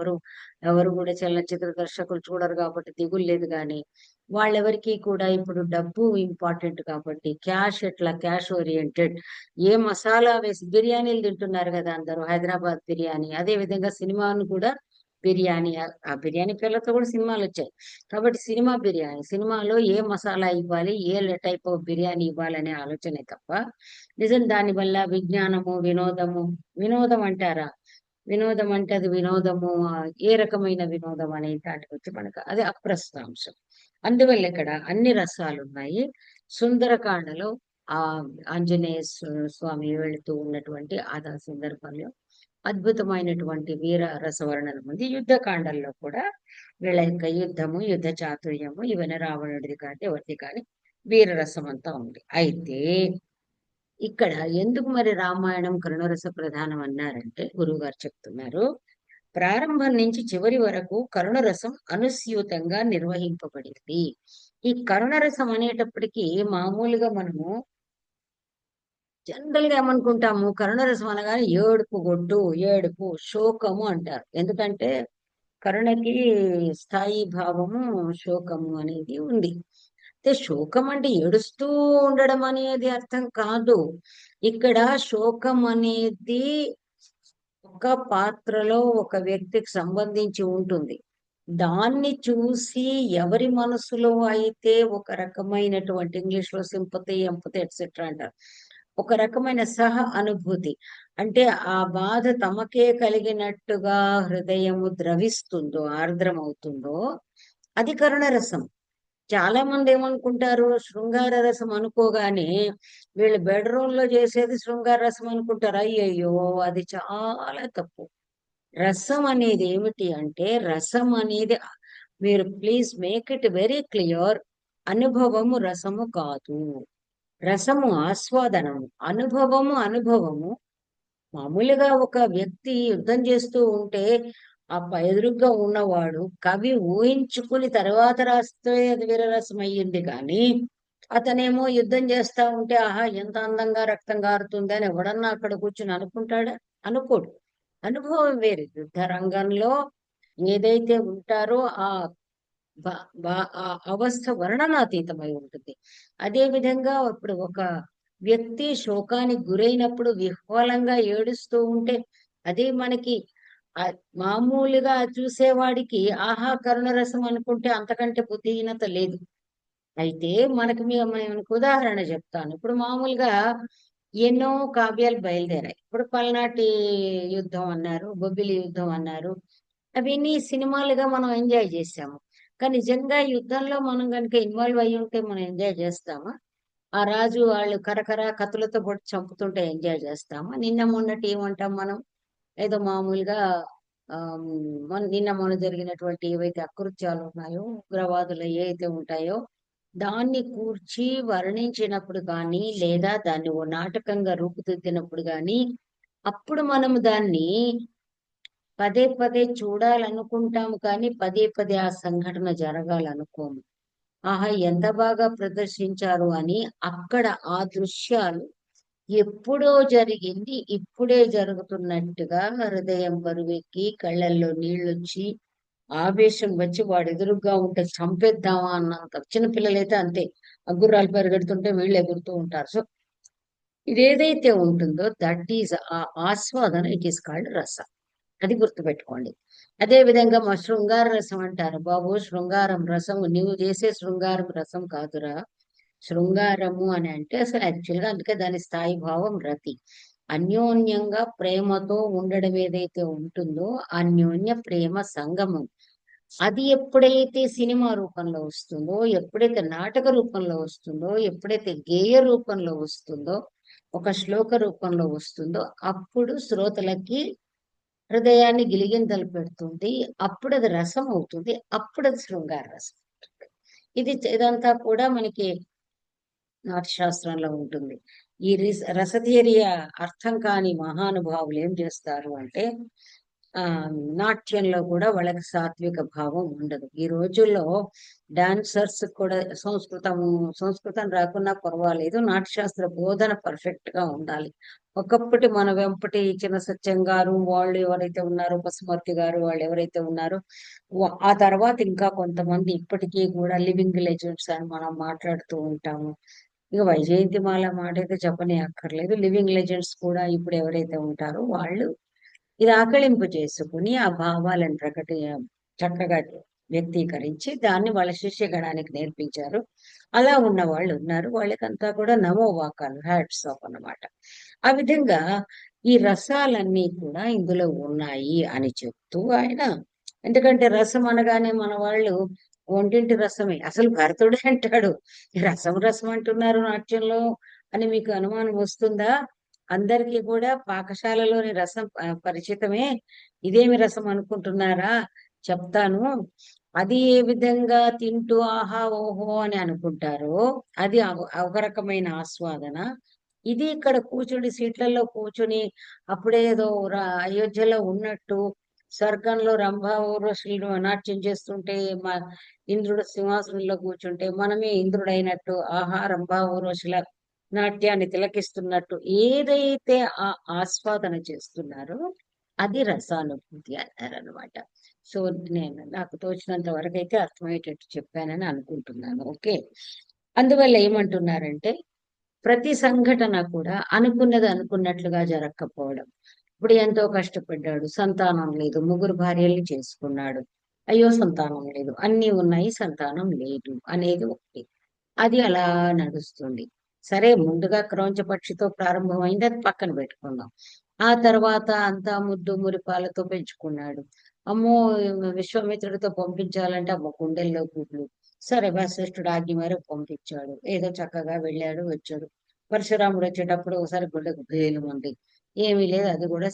ఎవరు కూడా చలనచిత్ర దర్శకులు చూడరు కాబట్టి దిగులు లేదు కానీ వాళ్ళెవరికి కూడా ఇప్పుడు డబ్బు ఇంపార్టెంట్ కాబట్టి క్యాష్ ఓరియంటెడ్ ఏ మసాలా వేసి బిర్యానీలు తింటున్నారు కదా అందరూ. హైదరాబాద్ బిర్యానీ అదే విధంగా సినిమాను కూడా బిర్యానీ ఆ బిర్యానీ పేర్లతో కూడా సినిమాలు వచ్చాయి. కాబట్టి సినిమాలో ఏ మసాలా ఇవ్వాలి, ఏ టైప్ ఆఫ్ బిర్యానీ ఇవ్వాలనే ఆలోచనే తప్ప నిజం దాని వల్ల విజ్ఞానము వినోదం అంటారా? వినోదం అంటే అది వినోదము ఏ రకమైన వినోదం అనే దానికి వచ్చి మనకు అది అప్రస్తుతాంశం. అందువల్ల ఇక్కడ అన్ని రసాలు ఉన్నాయి. సుందరకాండలో ఆ ఆంజనేయ స్వామి వెళుతూ ఉన్నటువంటి ఆ సందర్భంలో అద్భుతమైనటువంటి వీర రసవర్ణనం ఉంది. యుద్ధకాండల్లో కూడా వీళ్ళ యొక్క యుద్ధము యుద్ధ చాతుర్యము ఇవన్నీ రావణుడిది కానీ ఎవరిది కానీ వీరరసం అంతా ఉంది. అయితే ఇక్కడ ఎందుకు మరి రామాయణం కరుణరస ప్రధానం అన్నారంటే గురువు గారు చెప్తున్నారు ప్రారంభం నుంచి చివరి వరకు కరుణరసం అనుస్యూతంగా నిర్వహింపబడింది. ఈ కరుణరసం అనేటప్పటికీ మామూలుగా మనము జనరల్ గా ఏమనుకుంటాము? కరుణరసం అనగానే ఏడుపు గొట్టు, ఏడుపు, శోకము అంటారు. ఎందుకంటే కరుణకి స్థాయి భావము శోకము అనేది ఉంది. అయితే శోకం అంటే ఏడుస్తూ ఉండడం అనేది అర్థం కాదు. ఇక్కడ శోకం అనేది ఒక పాత్రలో ఒక వ్యక్తికి సంబంధించి ఉంటుంది. దాన్ని చూసి ఎవరి మనసులో అయితే ఒక రకమైనటువంటి ఇంగ్లీష్ లో సింపతి ఎంపతి ఎట్సెట్రా అంటారు, ఒక రకమైన సహ అనుభూతి, అంటే ఆ బాధ తమకే కలిగినట్టుగా హృదయము ద్రవిస్తుందో ఆర్ద్రమవుతుందో అది కరుణ రసం. చాలా మంది ఏమనుకుంటారు, శృంగార రసం అనుకోగానే వీళ్ళు బెడ్రూమ్ లో చేసేది శృంగార రసం అనుకుంటారు. అయ్యయ్యో, అది చాలా తప్పు. రసం అనేది ఏమిటి అంటే, రసం అనేది, మీరు please make it very clear, అనుభవము రసము కాదు. రసము ఆస్వాదనము, అనుభవము. మామూలుగా ఒక వ్యక్తి యుద్ధం చేస్తూ ఉంటే ఆ ఎదురుగ్గా ఉన్నవాడు కవి ఊహించుకుని తర్వాత రాస్తే అది వీరరసం అయ్యింది కానీ, అతనేమో యుద్ధం చేస్తా ఉంటే ఆహా ఎంత అందంగా రక్తం కారుతుంది అని ఎవడన్నా అక్కడ కూర్చుని అనుకుంటాడా? అనుకోడు. అనుభవం వేరు. యుద్ధ రంగంలో ఏదైతే ఉంటారో ఆ ఆ అవస్థ వర్ణనాతీతమై ఉంటుంది. అదే విధంగా ఇప్పుడు ఒక వ్యక్తి శోకానికి గురైనప్పుడు విహ్వలంగా ఏడుస్తూ ఉంటే అదే మనకి ఆ మామూలుగా చూసేవాడికి ఆహా కరుణరసం అనుకుంటే అంతకంటే బుద్ధిహీనత లేదు. అయితే మనకు ఉదాహరణ చెప్తాను. ఇప్పుడు మామూలుగా ఎన్నో కావ్యాలు బయలుదేరాయి. ఇప్పుడు పల్నాటి యుద్ధం అన్నారు, బొబ్బిలి యుద్ధం అన్నారు. అవన్నీ సినిమాలుగా మనం ఎంజాయ్ చేసాము. కానీ నిజంగా యుద్ధంలో మనం కనుక ఇన్వాల్వ్ అయ్యి ఉంటే మనం ఎంజాయ్ చేస్తామా? ఆ రాజు వాళ్ళు కరకర కత్తులతో పొడి చంపుతుంటే ఎంజాయ్ చేస్తామా? నిన్న మొన్నటి ఏమంటాం మనం? ఏదో మామూలుగా నిన్న మొన్న జరిగినటువంటి ఏవైతే అకృత్యాలు ఉన్నాయో, ఉగ్రవాదులు ఏవైతే ఉంటాయో దాన్ని కూర్చి వర్ణించినప్పుడు కానీ, లేదా దాన్ని ఓ నాటకంగా రూపుదిద్దినప్పుడు కానీ, అప్పుడు మనము దాన్ని పదే పదే చూడాలనుకుంటాము కానీ పదే పదే ఆ సంఘటన జరగాలనుకోము. ఆహా ఎంత బాగా ప్రదర్శించారు అని అక్కడ ఆ దృశ్యాలు ఎప్పుడో జరిగింది ఇప్పుడే జరుగుతున్నట్టుగా హృదయం బరువెక్కి కళ్ళల్లో నీళ్ళొచ్చి ఆవేశం వచ్చి వాడు ఎదురుగ్గా ఉంటే చంపేద్దామా అన్నంత. చిన్న పిల్లలైతే అంతే, ఆ గుర్రాలు పరిగెడుతుంటే వీళ్ళు ఎగురుతూ ఉంటారు. సో ఇదేదైతే ఉంటుందో దట్ ఈజ్ ఆ ఆస్వాదన, ఇట్ ఈస్ కాల్డ్ రస. అది గుర్తుపెట్టుకోండి. అదే విధంగా మా శృంగార రసం అంటారు. బాబు శృంగారం రసం నీవు చేసే శృంగారం రసం కాదురా. శృంగారము అని అంటే అసలు యాక్చువల్గా అందుకే దాని స్థాయి భావం రతి. అన్యోన్యంగా ప్రేమతో ఉండడం ఏదైతే ఉంటుందో అన్యోన్య ప్రేమ సంగమం. అది ఎప్పుడైతే సినిమా రూపంలో వస్తుందో, ఎప్పుడైతే నాటక రూపంలో వస్తుందో, ఎప్పుడైతే గేయ రూపంలో వస్తుందో, ఒక శ్లోక రూపంలో వస్తుందో, అప్పుడు శ్రోతలకి హృదయాన్ని గిలిగింతలు పెడుతుంది. అప్పుడు అది రసం అవుతుంది. అప్పుడు అది శృంగార రసం. ఇదంతా కూడా మనకి నాట్యశాస్త్రంలో ఉంటుంది. ఈ రసథియరీ అర్థం కాని మహానుభావులు ఏం చేస్తారు అంటే, ఆ నాట్యంలో కూడా వాళ్ళకి సాత్విక భావం ఉండదు. ఈ రోజుల్లో డాన్సర్స్ కూడా సంస్కృతం రాకున్నా పర్వాలేదు, నాట్యశాస్త్ర బోధన పర్ఫెక్ట్ గా ఉండాలి. ఒకప్పటి మన వెంపటి చిన్న సత్యం గారు వాళ్ళు ఎవరైతే ఉన్నారో, పసుమర్తి గారు వాళ్ళు ఎవరైతే ఉన్నారో, ఆ తర్వాత ఇంకా కొంతమంది ఇప్పటికీ కూడా లివింగ్ లెజెండ్స్ అని మనం మాట్లాడుతూ ఉంటాము. ఇక వైజయంతిమాల మాట అయితే చెప్పనే అక్కర్లేదు. లివింగ్ లెజెండ్స్ కూడా ఇప్పుడు ఎవరైతే ఉంటారో వాళ్ళు ఇది ఆకళింపు చేసుకుని ఆ భావాలను చక్కగా వ్యక్తీకరించి దాన్ని వాళ్ళ శిష్యగణానికి నేర్పించారు. అలా ఉన్న వాళ్ళు ఉన్నారు. వాళ్ళకంతా కూడా నమోవాకాలు, హ్యాట్స్ ఆఫ్ అన్నమాట. ఆ విధంగా ఈ రసాలన్నీ కూడా ఇందులో ఉన్నాయి అని చెప్తూ ఆయన, ఎందుకంటే రసం అనగానే మన వాళ్ళు ఒంటింటి రసమే అసలు భరతుడే అంటాడు, రసం రసం అంటున్నారు నాట్యంలో అని మీకు అనుమానం వస్తుందా? అందరికీ కూడా పాకశాలలోని రసం పరిచితమే. ఇదేమి రసం అనుకుంటున్నారా? చెప్తాను. అది ఏ విధంగా తింటూ ఆహా ఓహో అని అనుకుంటారో అది ఒక రకమైన ఆస్వాదన. ఇది ఇక్కడ కూర్చుని సీట్లలో కూర్చుని అప్పుడే ఏదో అయోధ్యలో ఉన్నట్టు స్వర్గంలో రంభ ఊర్వశులు నాట్యం చేస్తుంటే మా ఇంద్రుడు సింహాసనంలో కూర్చుంటే మనమే ఇంద్రుడైనట్టు ఆహా రంభ ఊర్వశుల నాట్యాన్ని తిలకిస్తున్నట్టు ఏదైతే ఆ ఆస్వాదన చేస్తున్నారో అది రసానుభూతి అన్నారనమాట. సో నాకు తోచినంత వరకు అయితే అర్థమయ్యేటట్టు చెప్పానని అనుకుంటున్నాను. ఓకే. అందువల్ల ఏమంటున్నారంటే ప్రతి సంఘటన కూడా అనుకున్నది అనుకున్నట్లుగా జరగకపోవడం. ఇప్పుడు ఎంతో కష్టపడ్డాడు, సంతానం లేదు, ముగ్గురు భార్యల్ని చేసుకున్నాడు. అయ్యో సంతానం లేదు, అన్ని ఉన్నాయి సంతానం లేదు అనేది ఒకటి. అది అలా నడుస్తుంది. సరే, ముందుగా క్రౌంచ పక్షితో ప్రారంభమైంది, అది పక్కన పెట్టుకుందాం. ఆ తర్వాత అంతా ముద్దు మురిపాలతో పెంచుకున్నాడు. అమ్మో, విశ్వామిత్రుడితో పంపించాలంటే అమ్మో గుండెల్లో గుడ్లు. సరే, వశిష్ఠుడు ఆజ్ఞ మేరకు పంపించాడు. ఏదో చక్కగా వెళ్ళాడు వచ్చాడు. పరశురాముడు వచ్చేటప్పుడు ఒకసారి గుండెకు ఉంది. ఏమీ లేదు, అది కూడా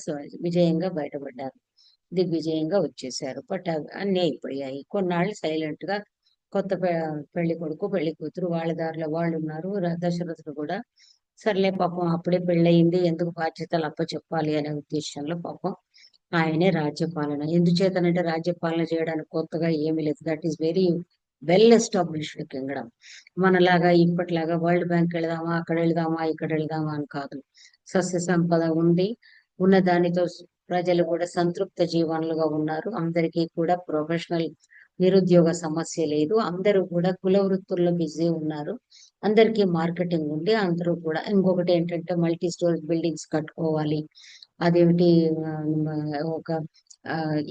విజయంగా బయటపడ్డారు. దిగ్విజయంగా వచ్చేసారు. బట్ అన్నీ అయిపోయాయి. కొన్నాళ్ళు సైలెంట్ గా కొత్త పెళ్లి కొడుకు పెళ్లి కూతురు వాళ్ళ దారిలో వాళ్ళు ఉన్నారు. దశరథుడు కూడా సర్లే పాపం అప్పుడే పెళ్ళయింది, ఎందుకు బాధ్యతలు అప్పచెప్పాలి అనే ఉద్దేశంలో పాపం ఆయనే రాజ్యపాలన. ఎందుచేతనంటే రాజ్యపాలన చేయడానికి కొత్తగా ఏమీ లేదు. That is very well established Kingdom. మనలాగా ఇప్పటిలాగా వరల్డ్ బ్యాంక్ వెళదామా, అక్కడ వెళదామా, ఇక్కడ వెళదామా అని కాదు. సస్య సంపద ఉంది, ఉన్న దానితో ప్రజలు కూడా సంతృప్త జీవనులుగా ఉన్నారు. అందరికీ కూడా ప్రొఫెషనల్ నిరుద్యోగ సమస్య లేదు. అందరూ కూడా కుల వృత్తుల్లో బిజీ ఉన్నారు. అందరికీ మార్కెటింగ్ ఉంది. అందరూ కూడా ఇంకొకటి ఏంటంటే మల్టీ స్టోరీ బిల్డింగ్స్ కట్టుకోవాలి. అదేమిటి, ఆ, ఒక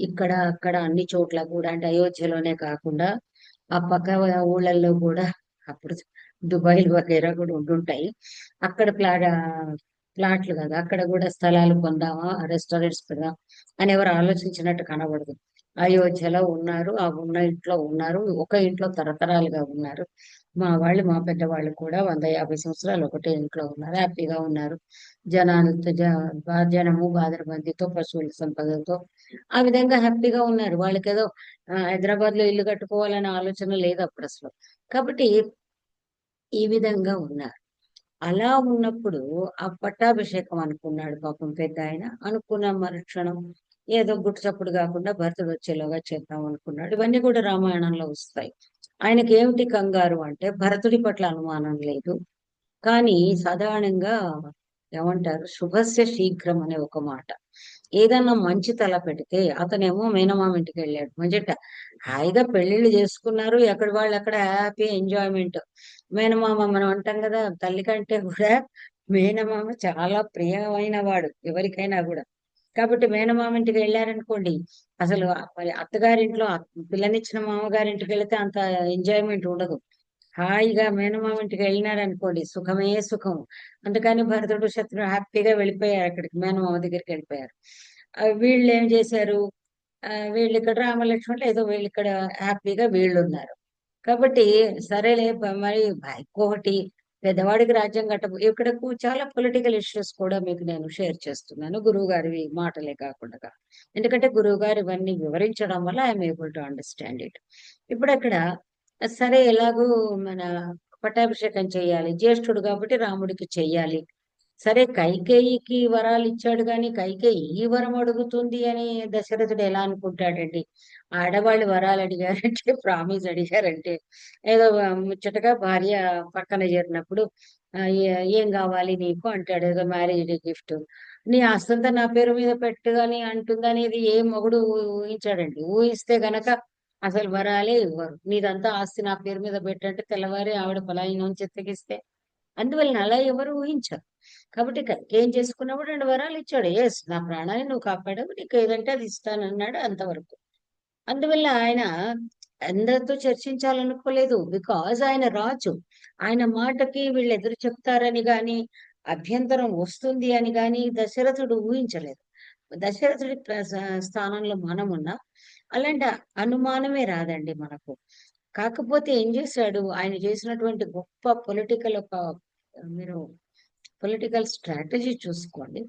ఇక్కడ అక్కడ అన్ని చోట్ల కూడా, అంటే అయోధ్యలోనే కాకుండా ఆ పక్క ఊళ్ళల్లో కూడా, అప్పుడు దుబాయ్ వగైరా కూడా ఉండుంటాయి. అక్కడ ప్లాట్లు కదా, అక్కడ కూడా స్థలాలు కొందామా, రెస్టారెంట్స్ పెడదాం అని ఎవరు ఆలోచించినట్టు కనబడదు. అయోధ్యలో ఉన్నారు, ఆ ఉన్న ఇంట్లో ఉన్నారు, ఒక ఇంట్లో తరతరాలుగా ఉన్నారు. మా పెద్దవాళ్ళు కూడా 150 సంవత్సరాలు ఒకటే ఇంట్లో ఉన్నారు, హ్యాపీగా ఉన్నారు. జనాలతో జనము బాదరబందితో పశువుల సంపదతో ఆ విధంగా హ్యాపీగా ఉన్నారు. వాళ్ళకేదో హైదరాబాద్ లో ఇల్లు కట్టుకోవాలనే ఆలోచన లేదు అప్పుడు అసలు. కాబట్టి ఈ విధంగా ఉన్నారు. అలా ఉన్నప్పుడు ఆ పట్టాభిషేకం అనుకున్నాడు పాపం పెద్ద ఆయన. అనుకున్న మరుక్షణం ఏదో గుట్టుచప్పుడు కాకుండా భరతుడు వచ్చేలోగా చేద్దాం అనుకున్నాడు. ఇవన్నీ కూడా రామాయణంలో వస్తాయి. ఆయనకి ఏమిటి కంగారు అంటే భరతుడి పట్ల అనుమానం లేదు. కానీ సాధారణంగా ఏమంటారు, శుభస్య శీఘ్రం అనే ఒక మాట. ఏదన్నా మంచి తల పెడితే అతనేమో మేనమామ ఇంటికి వెళ్ళాడు. మంచిట హాయిగా పెళ్లిళ్ళు చేసుకున్నారు, ఎక్కడి వాళ్ళు అక్కడ హ్యాపీ ఎంజాయ్మెంట్. మేనమామ మనం అంటాం కదా, తల్లి కంటే కూడా మేనమామ చాలా ప్రియమైన వాడు ఎవరికైనా కూడా. కాబట్టి మేనమామ ఇంటికి వెళ్ళారనుకోండి, అసలు మరి అత్తగారింట్లో పిల్లనిచ్చిన మామగారింటికి వెళితే అంత ఎంజాయ్మెంట్ ఉండదు. హాయిగా మేనమామ ఇంటికి వెళ్ళినాడు అనుకోండి, సుఖమే సుఖం. అందుకని భరతుడు శత్రుడు హ్యాపీగా వెళ్ళిపోయారు, అక్కడికి మేనమామ దగ్గరికి వెళ్ళిపోయారు. వీళ్ళు ఏం చేశారు, వీళ్ళు ఇక్కడ రామలక్ష్మణులు ఏదో వీళ్ళు ఇక్కడ హ్యాపీగా వీళ్ళు ఉన్నారు. కాబట్టి సరేలే మరి ఇంకొకటి, పెద్దవాడికి రాజ్యం ఇక్కడ చాలా పొలిటికల్ ఇష్యూస్ కూడా మీకు నేను షేర్ చేస్తున్నాను, గురువు గారి మాటలే కాకుండా. ఎందుకంటే గురువు గారు ఇవన్నీ వివరించడం వల్ల I'm able to understand it. ఇప్పుడు అక్కడ సరే, ఎలాగూ మన పట్టాభిషేకం చెయ్యాలి, జ్యేష్ఠుడు కాబట్టి రాముడికి చెయ్యాలి. సరే, కైకేయికి వరాలు ఇచ్చాడు కానీ కైకేయి ఈ వరం అడుగుతుంది అని దశరథుడు ఎలా అనుకుంటాడండి? ఆడవాళ్ళు వరాలు అడిగారంటే ప్రామిస్ అడిగారంటే ఏదో ముచ్చటగా భార్య పక్కన చేరినప్పుడు ఏం కావాలి నీకు అంటాడు, ఏదో మ్యారేజ్ గిఫ్ట్. నీ ఆస్తంతా నా పేరు మీద పెట్టు అని అంటుందనేది ఏ మొగుడు ఊహించాడండి? ఊహిస్తే గనక అసలు వరాలే ఇవ్వరు. నీదంతా ఆస్తి నా పేరు మీద పెట్టంటే తెల్లవారి ఆవిడ పలాయనం చిత్తగిస్తే, అందువల్ల అలా ఎవరు ఊహించరు. కాబట్టి ఏం చేసుకున్నప్పుడు 2 వరాలు ఇచ్చాడు. ఎస్, నా ప్రాణాన్ని నువ్వు కాపాడావు, నీకు ఏదంటే అది ఇస్తానన్నాడు, అంతవరకు. అందువల్ల ఆయన అందరితో చర్చించాలనుకోలేదు. బికాజ్ ఆయన రాజు. ఆయన మాటకి వీళ్ళు ఎదురు చెప్తారని గాని, అభ్యంతరం వస్తుంది అని గాని దశరథుడు ఊహించలేదు. దశరథుడి స్థానంలో మనం ఉన్నా అలాంటి అనుమానమే రాదండి మనకు. కాకపోతే ఏం చేశాడు, ఆయన చేసినటువంటి గొప్ప పొలిటికల్ ఒక, మీరు పొలిటికల్ స్ట్రాటజీ చూసుకోండి.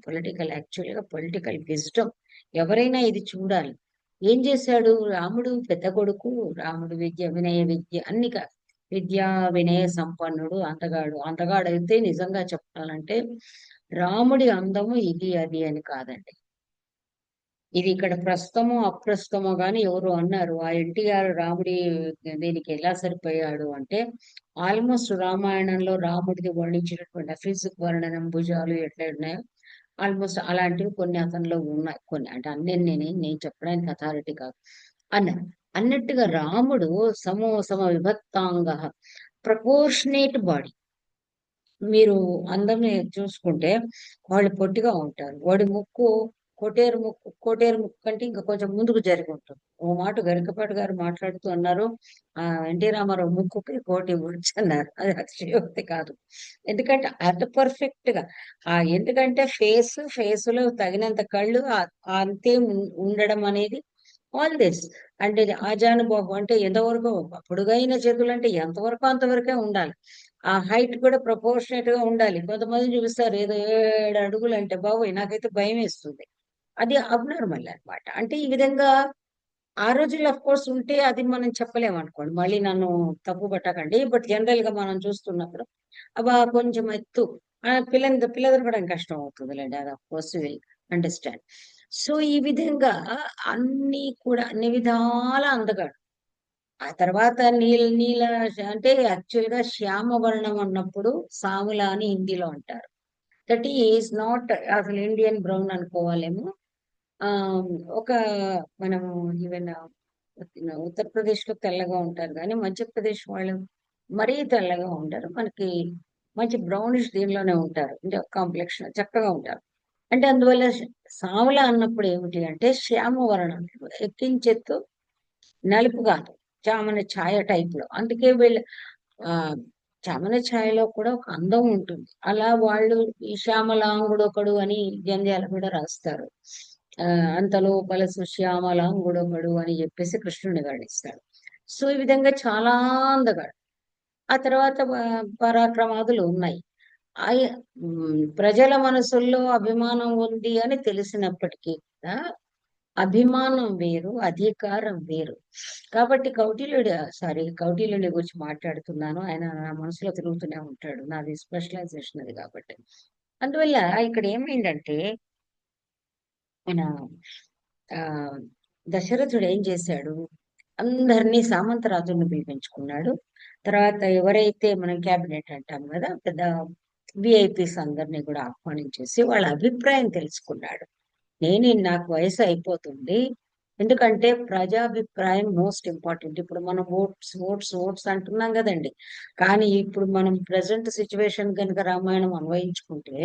యాక్చువల్ గా పొలిటికల్ విజ్డమ్ ఎవరైనా ఇది చూడాలి. ఏం చేశాడు, రాముడు పెద్ద కొడుకు, రాముడు వినయ విద్య అన్ని విద్యా వినయ సంపన్నుడు, అందగాడైతే నిజంగా చెప్పాలంటే రాముడి అందము ఇది అది అని కాదండి. ఇది ఇక్కడ ప్రస్తుతమో అప్రస్తుతమో గాని ఎవరు అన్నారు, ఆ ఎన్టీఆర్ రాముడి దీనికి ఎలా సరిపోయాడు అంటే, ఆల్మోస్ట్ రామాయణంలో రాముడికి వర్ణించినటువంటి ఫిజిక్ వర్ణనం, భుజాలు ఎట్లా ఉన్నాయో ఆల్మోస్ట్ అలాంటివి కొన్ని అతనిలో ఉన్నాయి. కొన్ని అంటే అన్ని నేను చెప్పడానికి అథారిటీ కాదు అన్నారు. అన్నట్టుగా రాముడు సమ విభక్తాంగ, ప్రపోర్షనేట్ బాడీ. మీరు అందరిని చూసుకుంటే వాళ్ళు పొట్టిగా ఉంటారు, వాడి ముక్కు కోటేరు ముక్కు కంటే ఇంకా కొంచెం ముందుకు జరిగి ఉంటుంది. ఓ మాట గరికపాటి గారు మాట్లాడుతూ అన్నారు, ఎన్టీ రామారావు ముక్కుకి కోటి వచ్చు అన్నారు. అది అతిశయోక్తి కాదు. ఎందుకంటే అంత పర్ఫెక్ట్ గా ఎందుకంటే ఫేస్ లో తగినంత కళ్ళు అంతే ఉండడం అనేది ఆల్ దిస్ అంటే ఆజానుబాహు అంటే ఎంతవరకు పొడుగైన చేతులు అంటే ఎంతవరకు అంతవరకే ఉండాలి. ఆ హైట్ కూడా ప్రపోర్షనేట్ గా ఉండాలి. కొంతమంది చూపిస్తారు ఏదో 7 అడుగులు అంటే బాబోయ్ నాకైతే భయం వేస్తుంది. అది అబ్నార్మల్ అన్నమాట. అంటే ఈ విధంగా ఆ రోజుల్లో ఆఫ్ కోర్స్ ఉంటే అది మనం చెప్పలేము అనుకోండి. మళ్ళీ నన్ను తప్పు పట్టకండి. బట్ జనరల్ గా మనం చూస్తున్నప్పుడు అబ్బా కొంచెం ఎత్తు పిల్ల దొరకడం కష్టం అవుతుందిలేండి. అది of course will understand. So ఈ విధంగా అన్ని విధాల అందగాడు. ఆ తర్వాత నీల అంటే యాక్చువల్ గా శ్యామ వర్ణం అన్నప్పుడు సాముల అని హిందీలో అంటారు. దట్ ఈస్ నాట్ అసలు ఇండియన్ బ్రౌన్ అనుకోవాలేమో. ఆ ఒక మనము ఈవెన్ ఉత్తరప్రదేశ్ లో తెల్లగా ఉంటారు కానీ మధ్యప్రదేశ్ వాళ్ళు మరీ తెల్లగా ఉంటారు. మనకి మంచి బ్రౌనిష్ దీనిలోనే ఉంటారు. అంటే కాంప్లెక్షన్ చక్కగా ఉంటారు. అంటే అందువల్ల సాముల అన్నప్పుడు ఏమిటి అంటే శ్యామ వర్ణం ఎక్కించెత్తు నలుపు కాదు, చామన ఛాయ టైప్ లో. అందుకే వీళ్ళు ఆ చామన ఛాయలో కూడా ఒక అందం ఉంటుంది. అలా వాళ్ళు ఈ శ్యామలాంగుడొకడు అని జంధ్యాల కూడా రాస్తారు. ఆ అంతలో పలసు శ్యామలాంగుడొకడు అని చెప్పేసి కృష్ణుని వర్ణిస్తాడు. సో ఈ విధంగా చాలా అందగాడు. ఆ తర్వాత పరాక్రమాదులు ఉన్నాయి. ప్రజల మనసుల్లో అభిమానం ఉంది అని తెలిసినప్పటికీ కూడా అభిమానం వేరు, అధికారం వేరు. కాబట్టి కౌటిల్యుడి గురించి మాట్లాడుతున్నాను. ఆయన నా మనసులో తిరుగుతూనే ఉంటాడు. నాది స్పెషలైజేషన్ అది కాబట్టి. అందువల్ల ఇక్కడ ఏమైందంటే మన ఆ దశరథుడు ఏం చేశాడు, అందరినీ సామంతరాజులను పిలిపించుకున్నాడు. తర్వాత ఎవరైతే మనం క్యాబినెట్ అంటాం కదా, పెద్ద విఐపీస్ అందరినీ కూడా ఆహ్వానించేసి వాళ్ళ అభిప్రాయం తెలుసుకున్నాడు. నాకు వయసు అయిపోతుంది. ఎందుకంటే ప్రజాభిప్రాయం మోస్ట్ ఇంపార్టెంట్. ఇప్పుడు మనం ఓట్స్ అంటున్నాం కదండి. కానీ ఇప్పుడు మనం ప్రజెంట్ సిచ్యువేషన్ కనుక రామాయణం అన్వయించుకుంటే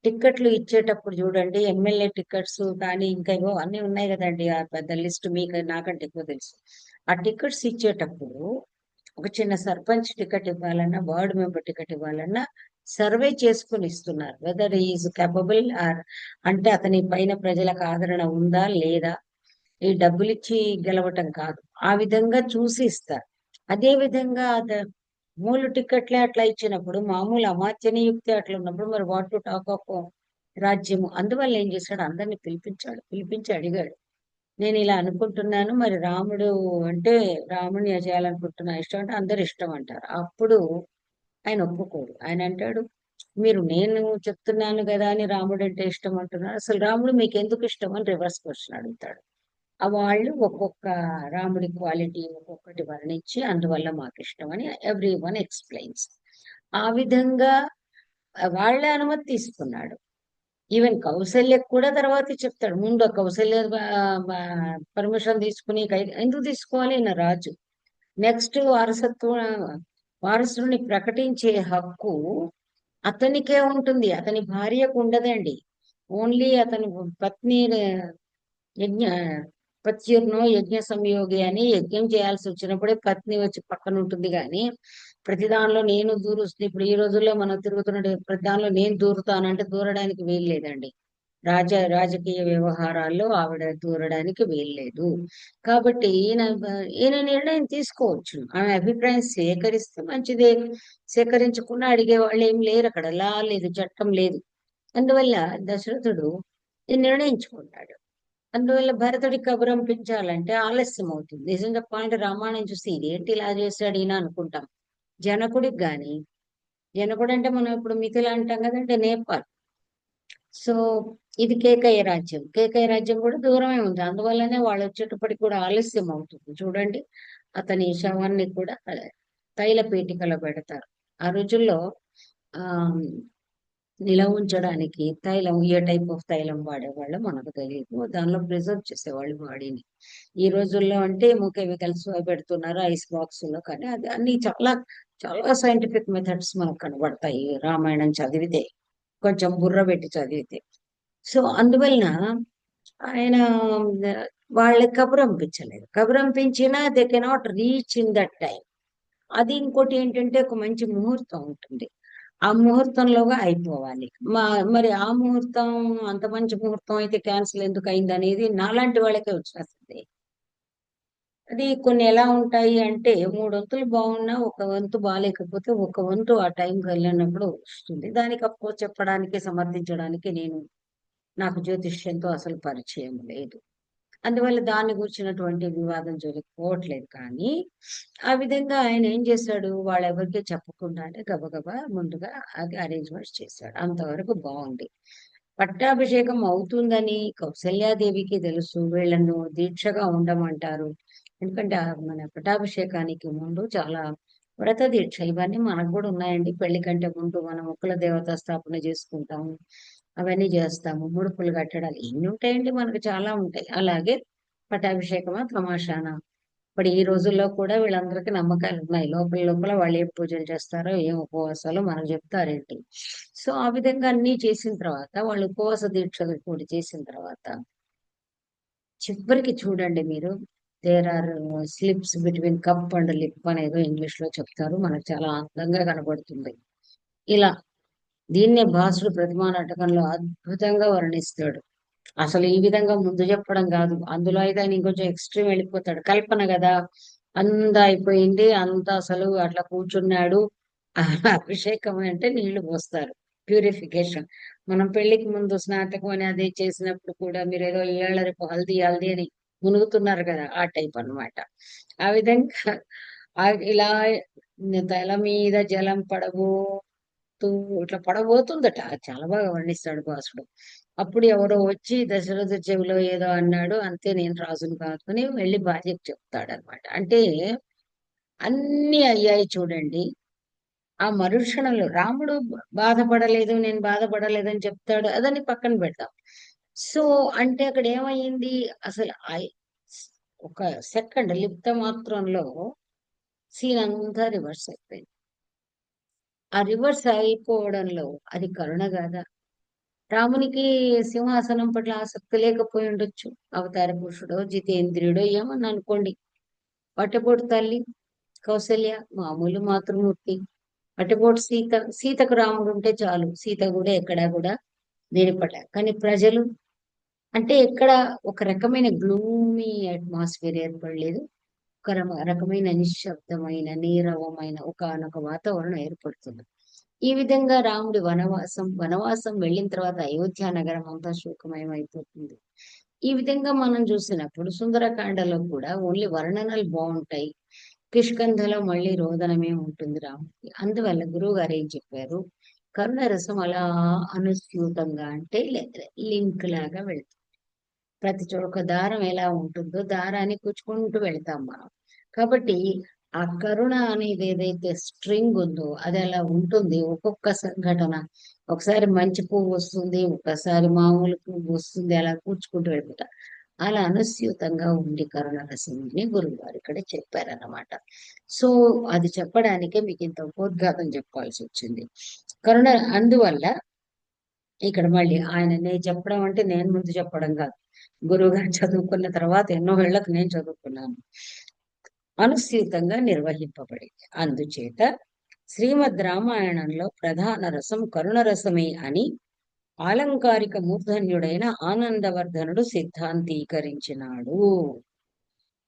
టిక్కెట్లు ఇచ్చేటప్పుడు చూడండి, ఎమ్మెల్యే టికెట్స్ కానీ ఇంకా ఏవో అన్ని ఉన్నాయి కదండి. ఆ పెద్ద లిస్ట్ మీకు నాకంటే ఎక్కువ తెలుసు. ఆ టికెట్స్ ఇచ్చేటప్పుడు ఒక చిన్న సర్పంచ్ టికెట్ ఇవ్వాలన్నా, వార్డు మెంబర్ టికెట్ ఇవ్వాలన్నా సర్వే చేసుకుని ఇస్తున్నారు. వెదర్ ఈజ్ కేపబుల్ ఆర్ అంటే అతని పైన ప్రజలకు ఆదరణ ఉందా లేదా, ఈ డబ్బులు ఇచ్చి గెలవటం కాదు. ఆ విధంగా చూసి ఇస్తారు. అదే విధంగా మూలు టిక్కెట్లే అట్లా ఇచ్చినప్పుడు, మామూలు అమాత్యనియుక్తి అట్లా ఉన్నప్పుడు మరి వాట్ టు టాక్ ఆఫ్ రాజ్యము. అందువల్ల ఏం చేశాడు, అందరిని పిలిపించి అడిగాడు, నేను ఇలా అనుకుంటున్నాను, మరి రాముడు అంటే రాముడిని చేయాలనుకుంటున్నా, ఇష్టం అంటే అందరు ఇష్టం అంటారు. అప్పుడు ఆయన ఒప్పుకోడు. ఆయన అంటాడు, నేను చెప్తున్నాను కదా అని రాముడు అంటే ఇష్టం అంటున్నారు, అసలు రాముడు మీకు ఎందుకు ఇష్టం అని రివర్స్ క్వశ్చన్ అడుగుతాడు. వాళ్ళు ఒక్కొక్క రాముడి క్వాలిటీ ఒక్కొక్కటి వర్ణించి అందువల్ల మాకు ఇష్టం అని ఎవ్రీ వన్ ఎక్స్ప్లెయిన్స్. ఆ విధంగా వాళ్ళే అనుమతి తీసుకున్నాడు. ఈవెన్ కౌశల్యకు కూడా తర్వాత చెప్తాడు. ముందు కౌశల్య పర్మిషన్ తీసుకుని ఎందుకు తీసుకోవాలి, ఈయన రాజు. నెక్స్ట్ వారసుని ప్రకటించే హక్కు అతనికే ఉంటుంది, అతని భార్యకు ఉండదండి. ఓన్లీ అతని పత్ని యజ్ఞ యజ్ఞ సంయోగి అని యజ్ఞం చేయాల్సి వచ్చినప్పుడే పత్ని వచ్చి పక్కన ఉంటుంది. కానీ ప్రతి దానిలో నేను దూరుస్తుంది. ఇప్పుడు ఈ రోజుల్లో మనం తిరుగుతున్న ప్రతి దానిలో నేను దూరుతానంటే దూరడానికి వీల్లేదండి. రాజకీయ వ్యవహారాల్లో ఆవిడ దూరడానికి వీల్లేదు. కాబట్టి ఈయన నిర్ణయం తీసుకోవచ్చు. ఆమె అభిప్రాయం సేకరిస్తే మంచిదే, సేకరించకుండా అడిగే వాళ్ళు ఏం లేరు అక్కడ. లా లేదు, చట్టం లేదు. అందువల్ల దశరథుడు నిర్ణయించుకుంటాడు. అందువల్ల భరతుడికి కబురంపించాలంటే ఆలస్యం అవుతుంది. నిజం చెప్పాలంటే రామాయణం చూసి ఇదేంటి ఇలా చేశాడు ఈయన అనుకుంటాం. జనకుడికి గాని, జనకుడు అంటే మనం ఇప్పుడు మిథిల అంటాం కదంటే నేపాల్. సో ఇది కేకయ్య రాజ్యం కూడా దూరమే ఉంది. అందువల్లనే వాళ్ళు వచ్చేటప్పటికి కూడా ఆలస్యం అవుతుంది. చూడండి, అతని శవాన్ని కూడా తైల పీఠికలో పెడతారు. ఆ రోజుల్లో ఆ నిలవ ఉంచడానికి తైలం, ఏ టైప్ ఆఫ్ తైలం వాడేవాళ్ళు మనకు తెలియదు. దానిలో ప్రిజర్వ్ చేసేవాళ్ళు బాడీని. ఈ రోజుల్లో అంటే కెమికల్స్ పెడుతున్నారు ఐస్ బాక్స్ లో. కానీ అది అన్ని చాలా చాలా సైంటిఫిక్ మెథడ్స్ మనకు కనబడతాయి రామాయణం చదివితే, కొంచెం బుర్ర పెట్టి చదివితే. సో అందువలన ఆయన వాళ్ళకి కబురంపించలేదు. కబురంపించినా they cannot reach in that time. అది ఇంకోటి ఏంటంటే ఒక మంచి ముహూర్తం ఉంటుంది. ఆ ముహూర్తంలోగా అయిపోవాలి. మా మరి ఆ ముహూర్తం అంత మంచి ముహూర్తం అయితే క్యాన్సిల్ ఎందుకు అయిందనేది నాలాంటి వాళ్ళకే వచ్చేస్తది. అది కొన్ని ఎలా ఉంటాయి అంటే మూడొంతులు బాగున్నా ఒక వంతు బాలేకపోతే ఒక వంతు ఆ టైంకి వెళ్ళినప్పుడు వస్తుంది. దానికి అఫ్కోర్స్ చెప్పడానికి సమర్థించడానికి నాకు జ్యోతిష్యంతో అసలు పరిచయం లేదు. అందువల్ల దాన్ని గురించినటువంటి వివాదం జోలికి పోవట్లేదు. కానీ ఆ విధంగా ఆయన ఏం చేశాడు, వాళ్ళెవరికీ చెప్పకుండానే గబగబా ముందుగా అది అరేంజ్మెంట్స్ చేశాడు. అంతవరకు బాగుంది. పట్టాభిషేకం అవుతుందని కౌసల్యాదేవికి తెలుసు. వీళ్ళను దీక్షగా ఉండమంటారు. ఎందుకంటే మన పట్టాభిషేకానికి ముందు చాలా వ్రత దీక్ష ఇవన్నీ మనకు కూడా ఉన్నాయండి. పెళ్లి కంటే ముందు మనం కుల దేవతా స్థాపన చేసుకుంటాము. అవన్నీ చేస్తాము. ముడుపులు కట్టడాలు ఎన్ని ఉంటాయండి, మనకు చాలా ఉంటాయి. అలాగే పట్టాభిషేకమా తమాషానా. ఇప్పుడు ఈ రోజుల్లో కూడా వీళ్ళందరికీ నమ్మకాలు ఉన్నాయి. లోపల లోపల వాళ్ళు ఏం పూజలు చేస్తారో, ఏం ఉపవాసాలు మనకు చెప్తారేంటి. సో ఆ విధంగా అన్ని చేసిన తర్వాత వాళ్ళు ఉపవాస దీక్షలు కూడా చేసిన తర్వాత చివరికి చూడండి మీరు, there are slips between cup and lip అనేదో ఇంగ్లీష్ లో చెప్తారు. మనకు చాలా అందంగా కనబడుతుంది. ఇలా దీన్నే భాసుడు ప్రతిమా నాటకంలో అద్భుతంగా వర్ణిస్తాడు. అసలు ఈ విధంగా ముందు చెప్పడం కాదు. అందులో అయితే ఆయన ఇంకొంచెం ఎక్స్ట్రీమ్ వెళ్ళిపోతాడు. కల్పన కదా, అంతా అయిపోయింది, అంతా అసలు అట్లా కూర్చున్నాడు. ఆ అభిషేకం అంటే నీళ్లు పోస్తారు, ప్యూరిఫికేషన్. మనం పెళ్లికి ముందు స్నాతకం అని అదే చేసినప్పుడు కూడా మీరు ఏదో ఏళ్ళ హల్దీ హల్దీ అని మునుగుతున్నారు కదా, ఆ టైప్ అన్నమాట. ఆ విధంగా ఇలా తల మీద జలం ఇట్లా పడబోతుందట. చాలా బాగా వర్ణిస్తాడు భాసుడు. అప్పుడు ఎవరో వచ్చి దశరథ చెవిలో ఏదో అన్నాడు. అంతే, నేను రాజును కాదని వెళ్ళి భార్యకు చెప్తాడనమాట. అంటే అన్ని అయ్యాయి చూడండి. ఆ మరుక్షణంలో రాముడు బాధపడలేదు, నేను బాధపడలేదని చెప్తాడు. అదని పక్కన పెడతాం. సో అంటే అక్కడ ఏమయ్యింది అసలు ఒక సెకండ్ లిప్త మాత్రంలో సీన్ అంతా రివర్స్ అయిపోయింది. ఆ రివర్స్ అయిపోవడంలో అది కరుణ కాదా? రామునికి సింహాసనం పట్ల ఆసక్తి లేకపోయి ఉండొచ్చు. అవతార పురుషుడో జితేంద్రియుడో ఏమని అనుకోండి. వట్టపోటు తల్లి కౌసల్య మామూలు మాతృమూర్తి. వట్టపోటు సీతకు రాముడు ఉంటే చాలు. సీత కూడా ఎక్కడా కూడా దీనిపట్ల. కానీ ప్రజలు అంటే ఎక్కడ ఒక రకమైన గ్లూమీ అట్మాస్ఫియర్ ఏర్పడలేదు. ఒక రకమైన నిశ్శబ్దమైన నీరవమైన ఒకానొక వాతావరణం ఏర్పడుతుంది. ఈ విధంగా రాముడి వనవాసం వెళ్ళిన తర్వాత అయోధ్య నగరం అంతా శోకమయం అయిపోతుంది. ఈ విధంగా మనం చూసినప్పుడు సుందరకాండలో కూడా ఓన్లీ వర్ణనలు బాగుంటాయి. కిష్కింధలో మళ్ళీ రోదనమే ఉంటుంది రాముడికి. అందువల్ల గురువు గారు ఏం చెప్పారు, కరుణరసం అలా అనుస్యూతంగా అంటే లింక్ లాగా వెళ్తుంది. ప్రతి ఒక దారం ఎలా ఉంటుందో దారాన్ని కూర్చుకుంటూ వెళ్తాం మనం. కాబట్టి ఆ కరుణ అనేది ఏదైతే స్ట్రింగ్ ఉందో అది అలా ఉంటుంది. ఒక్కొక్క సంఘటన, ఒకసారి మంచి పువ్వు వస్తుంది, ఒకసారి మామూలు పువ్వు వస్తుంది, అలా కూర్చుకుంటూ వెళ్ళిపోతా. అలా అనుస్యూతంగా ఉండి కరుణ రసం అని గురువు గారు ఇక్కడ చెప్పారన్నమాట. సో అది చెప్పడానికే మీకు ఇంత ఉపోద్ఘాతం చెప్పాల్సి వచ్చింది. కరుణ అందువల్ల ఇక్కడ మళ్ళీ ఆయన నేను చెప్పడం అంటే నేను ముందు చెప్పడం కాదు. గురువు గారు చదువుకున్న తర్వాత ఎన్నో ఏళ్లకు నేను చదువుకున్నాను. అనుస్యూతంగా నిర్వహింపబడింది. అందుచేత శ్రీమద్ రామాయణంలో ప్రధాన రసం కరుణ రసమే అని ఆలంకారిక మూర్ధన్యుడైన ఆనందవర్ధనుడు సిద్ధాంతీకరించినాడు.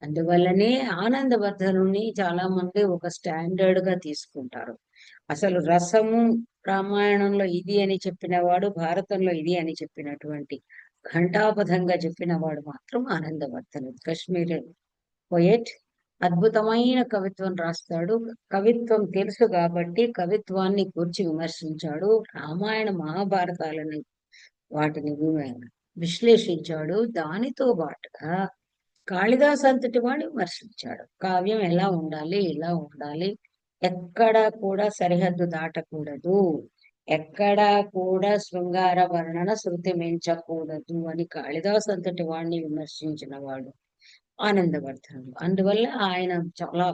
అందువల్లనే ఆనందవర్ధనుని చాలా మంది ఒక స్టాండర్డ్ గా తీసుకుంటారు. అసలు రసము రామాయణంలో ఇది అని చెప్పినవాడు, భారతంలో ఇది అని చెప్పినటువంటి ఘంటాపథంగా చెప్పినవాడు మాత్రం ఆనందవర్ధనుడు. కాశ్మీర్ పోయెట్ అద్భుతమైన కవిత్వం రాస్తాడు. కవిత్వం తెలుసు కాబట్టి కవిత్వాన్ని కూర్చి విమర్శించాడు. రామాయణ మహాభారతాలని వాటిని విశ్లేషించాడు. దానితో పాటుగా కాళిదాస్ అంతటి వాడు విమర్శించాడు. కావ్యం ఎలా ఉండాలి, ఇలా ఉండాలి, ఎక్కడా కూడా సరిహద్దు దాటకూడదు, ఎక్కడా కూడా శృంగార వర్ణన శృతి మించకూడదు అని కాళిదాస్ అంతటి వాడిని విమర్శించిన వాడు ఆనందవర్ధనుడు. అందువల్ల ఆయన చాలా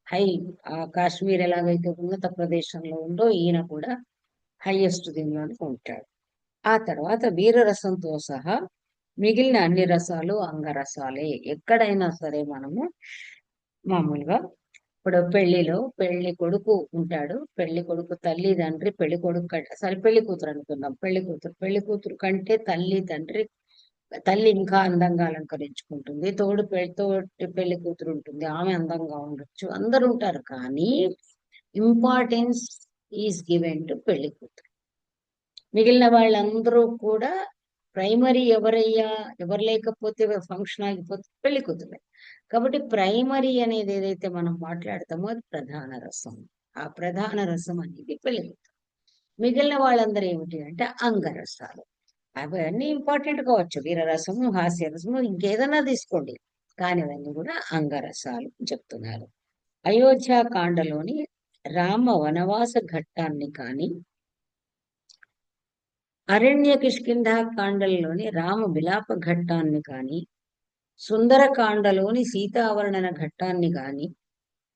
హై, ఆ కాశ్మీర్ ఎలాగైతే ఉన్నత ప్రదేశంలో ఉందో ఈయన కూడా హైయెస్ట్ దీనిలోనే ఉంటాడు. ఆ తర్వాత వీరరసంతో సహా మిగిలిన అన్ని రసాలు అంగరసాలే. ఎక్కడైనా సరే మనము మామూలుగా ఇప్పుడు పెళ్లిలో పెళ్లి కొడుకు ఉంటాడు. పెళ్లి కొడుకు తల్లి తండ్రి పెళ్లి కొడుకు కంటే సరే పెళ్లి కూతురు అనుకుందాం. పెళ్లి కూతురు కంటే తల్లి తండ్రి తల్లి ఇంకా అందంగా అలంకరించుకుంటుంది. తోటి పెళ్లి కూతురు ఉంటుంది. ఆమె అందంగా ఉండొచ్చు. అందరూ ఉంటారు. కానీ ఇంపార్టెన్స్ ఈజ్ గివెన్ టు పెళ్లి కూతురు. మిగిలిన వాళ్ళందరూ కూడా ప్రైమరీ ఎవరయ్యా, ఎవరు లేకపోతే ఫంక్షన్ ఆగిపోతే పెళ్లి కూతురే. కాబట్టి ప్రైమరీ అనేది ఏదైతే మనం మాట్లాడతామో అది ప్రధాన రసం. ఆ ప్రధాన రసం అనేది పెళ్లి కూతురు. మిగిలిన వాళ్ళందరూ ఏమిటి అంటే అంగరసాలు. అవన్నీ ఇంపార్టెంట్ కావచ్చు. వీరరసము, హాస్యరసము, ఇంకేదైనా తీసుకోండి. కానీ అవన్నీ కూడా అంగరసాలు చెప్తున్నారు. అయోధ్యాకాండలోని రామ వనవాస ఘట్టాన్ని కానీ, అరణ్య కిష్కింధ కాండలోని రామ విలాప ఘట్టాన్ని కానీ, సుందరకాండలోని సీతావరణన ఘట్టాన్ని కానీ,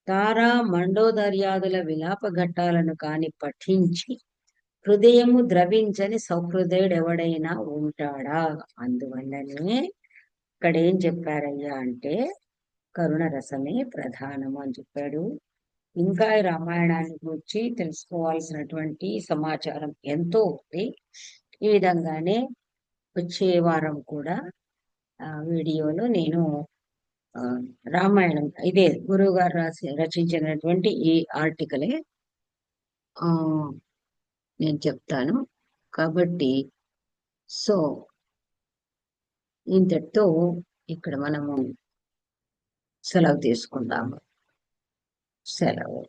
తారా మండోదర్యాదుల విలాప ఘట్టాలను కాని పఠించి హృదయము ద్రవించని సౌహృదయుడెవడైనా ఉంటాడా? అందువల్లనే ఇక్కడ ఏం చెప్పారయ్యా అంటే కరుణ రసమే ప్రధానము అని చెప్పాడు. ఇంకా ఈ రామాయణాన్ని గురించి తెలుసుకోవాల్సినటువంటి సమాచారం ఎంతో ఉంది. ఈ విధంగానే వచ్చే వారం కూడా వీడియోలో నేను రామాయణం ఇదే గురువు గారు రచించినటువంటి ఈ ఆర్టికలే నేను చెప్తాను. కాబట్టి సో ఇంతటితో ఇక్కడ మనము సెలవు తీసుకుందాము. సెలవు.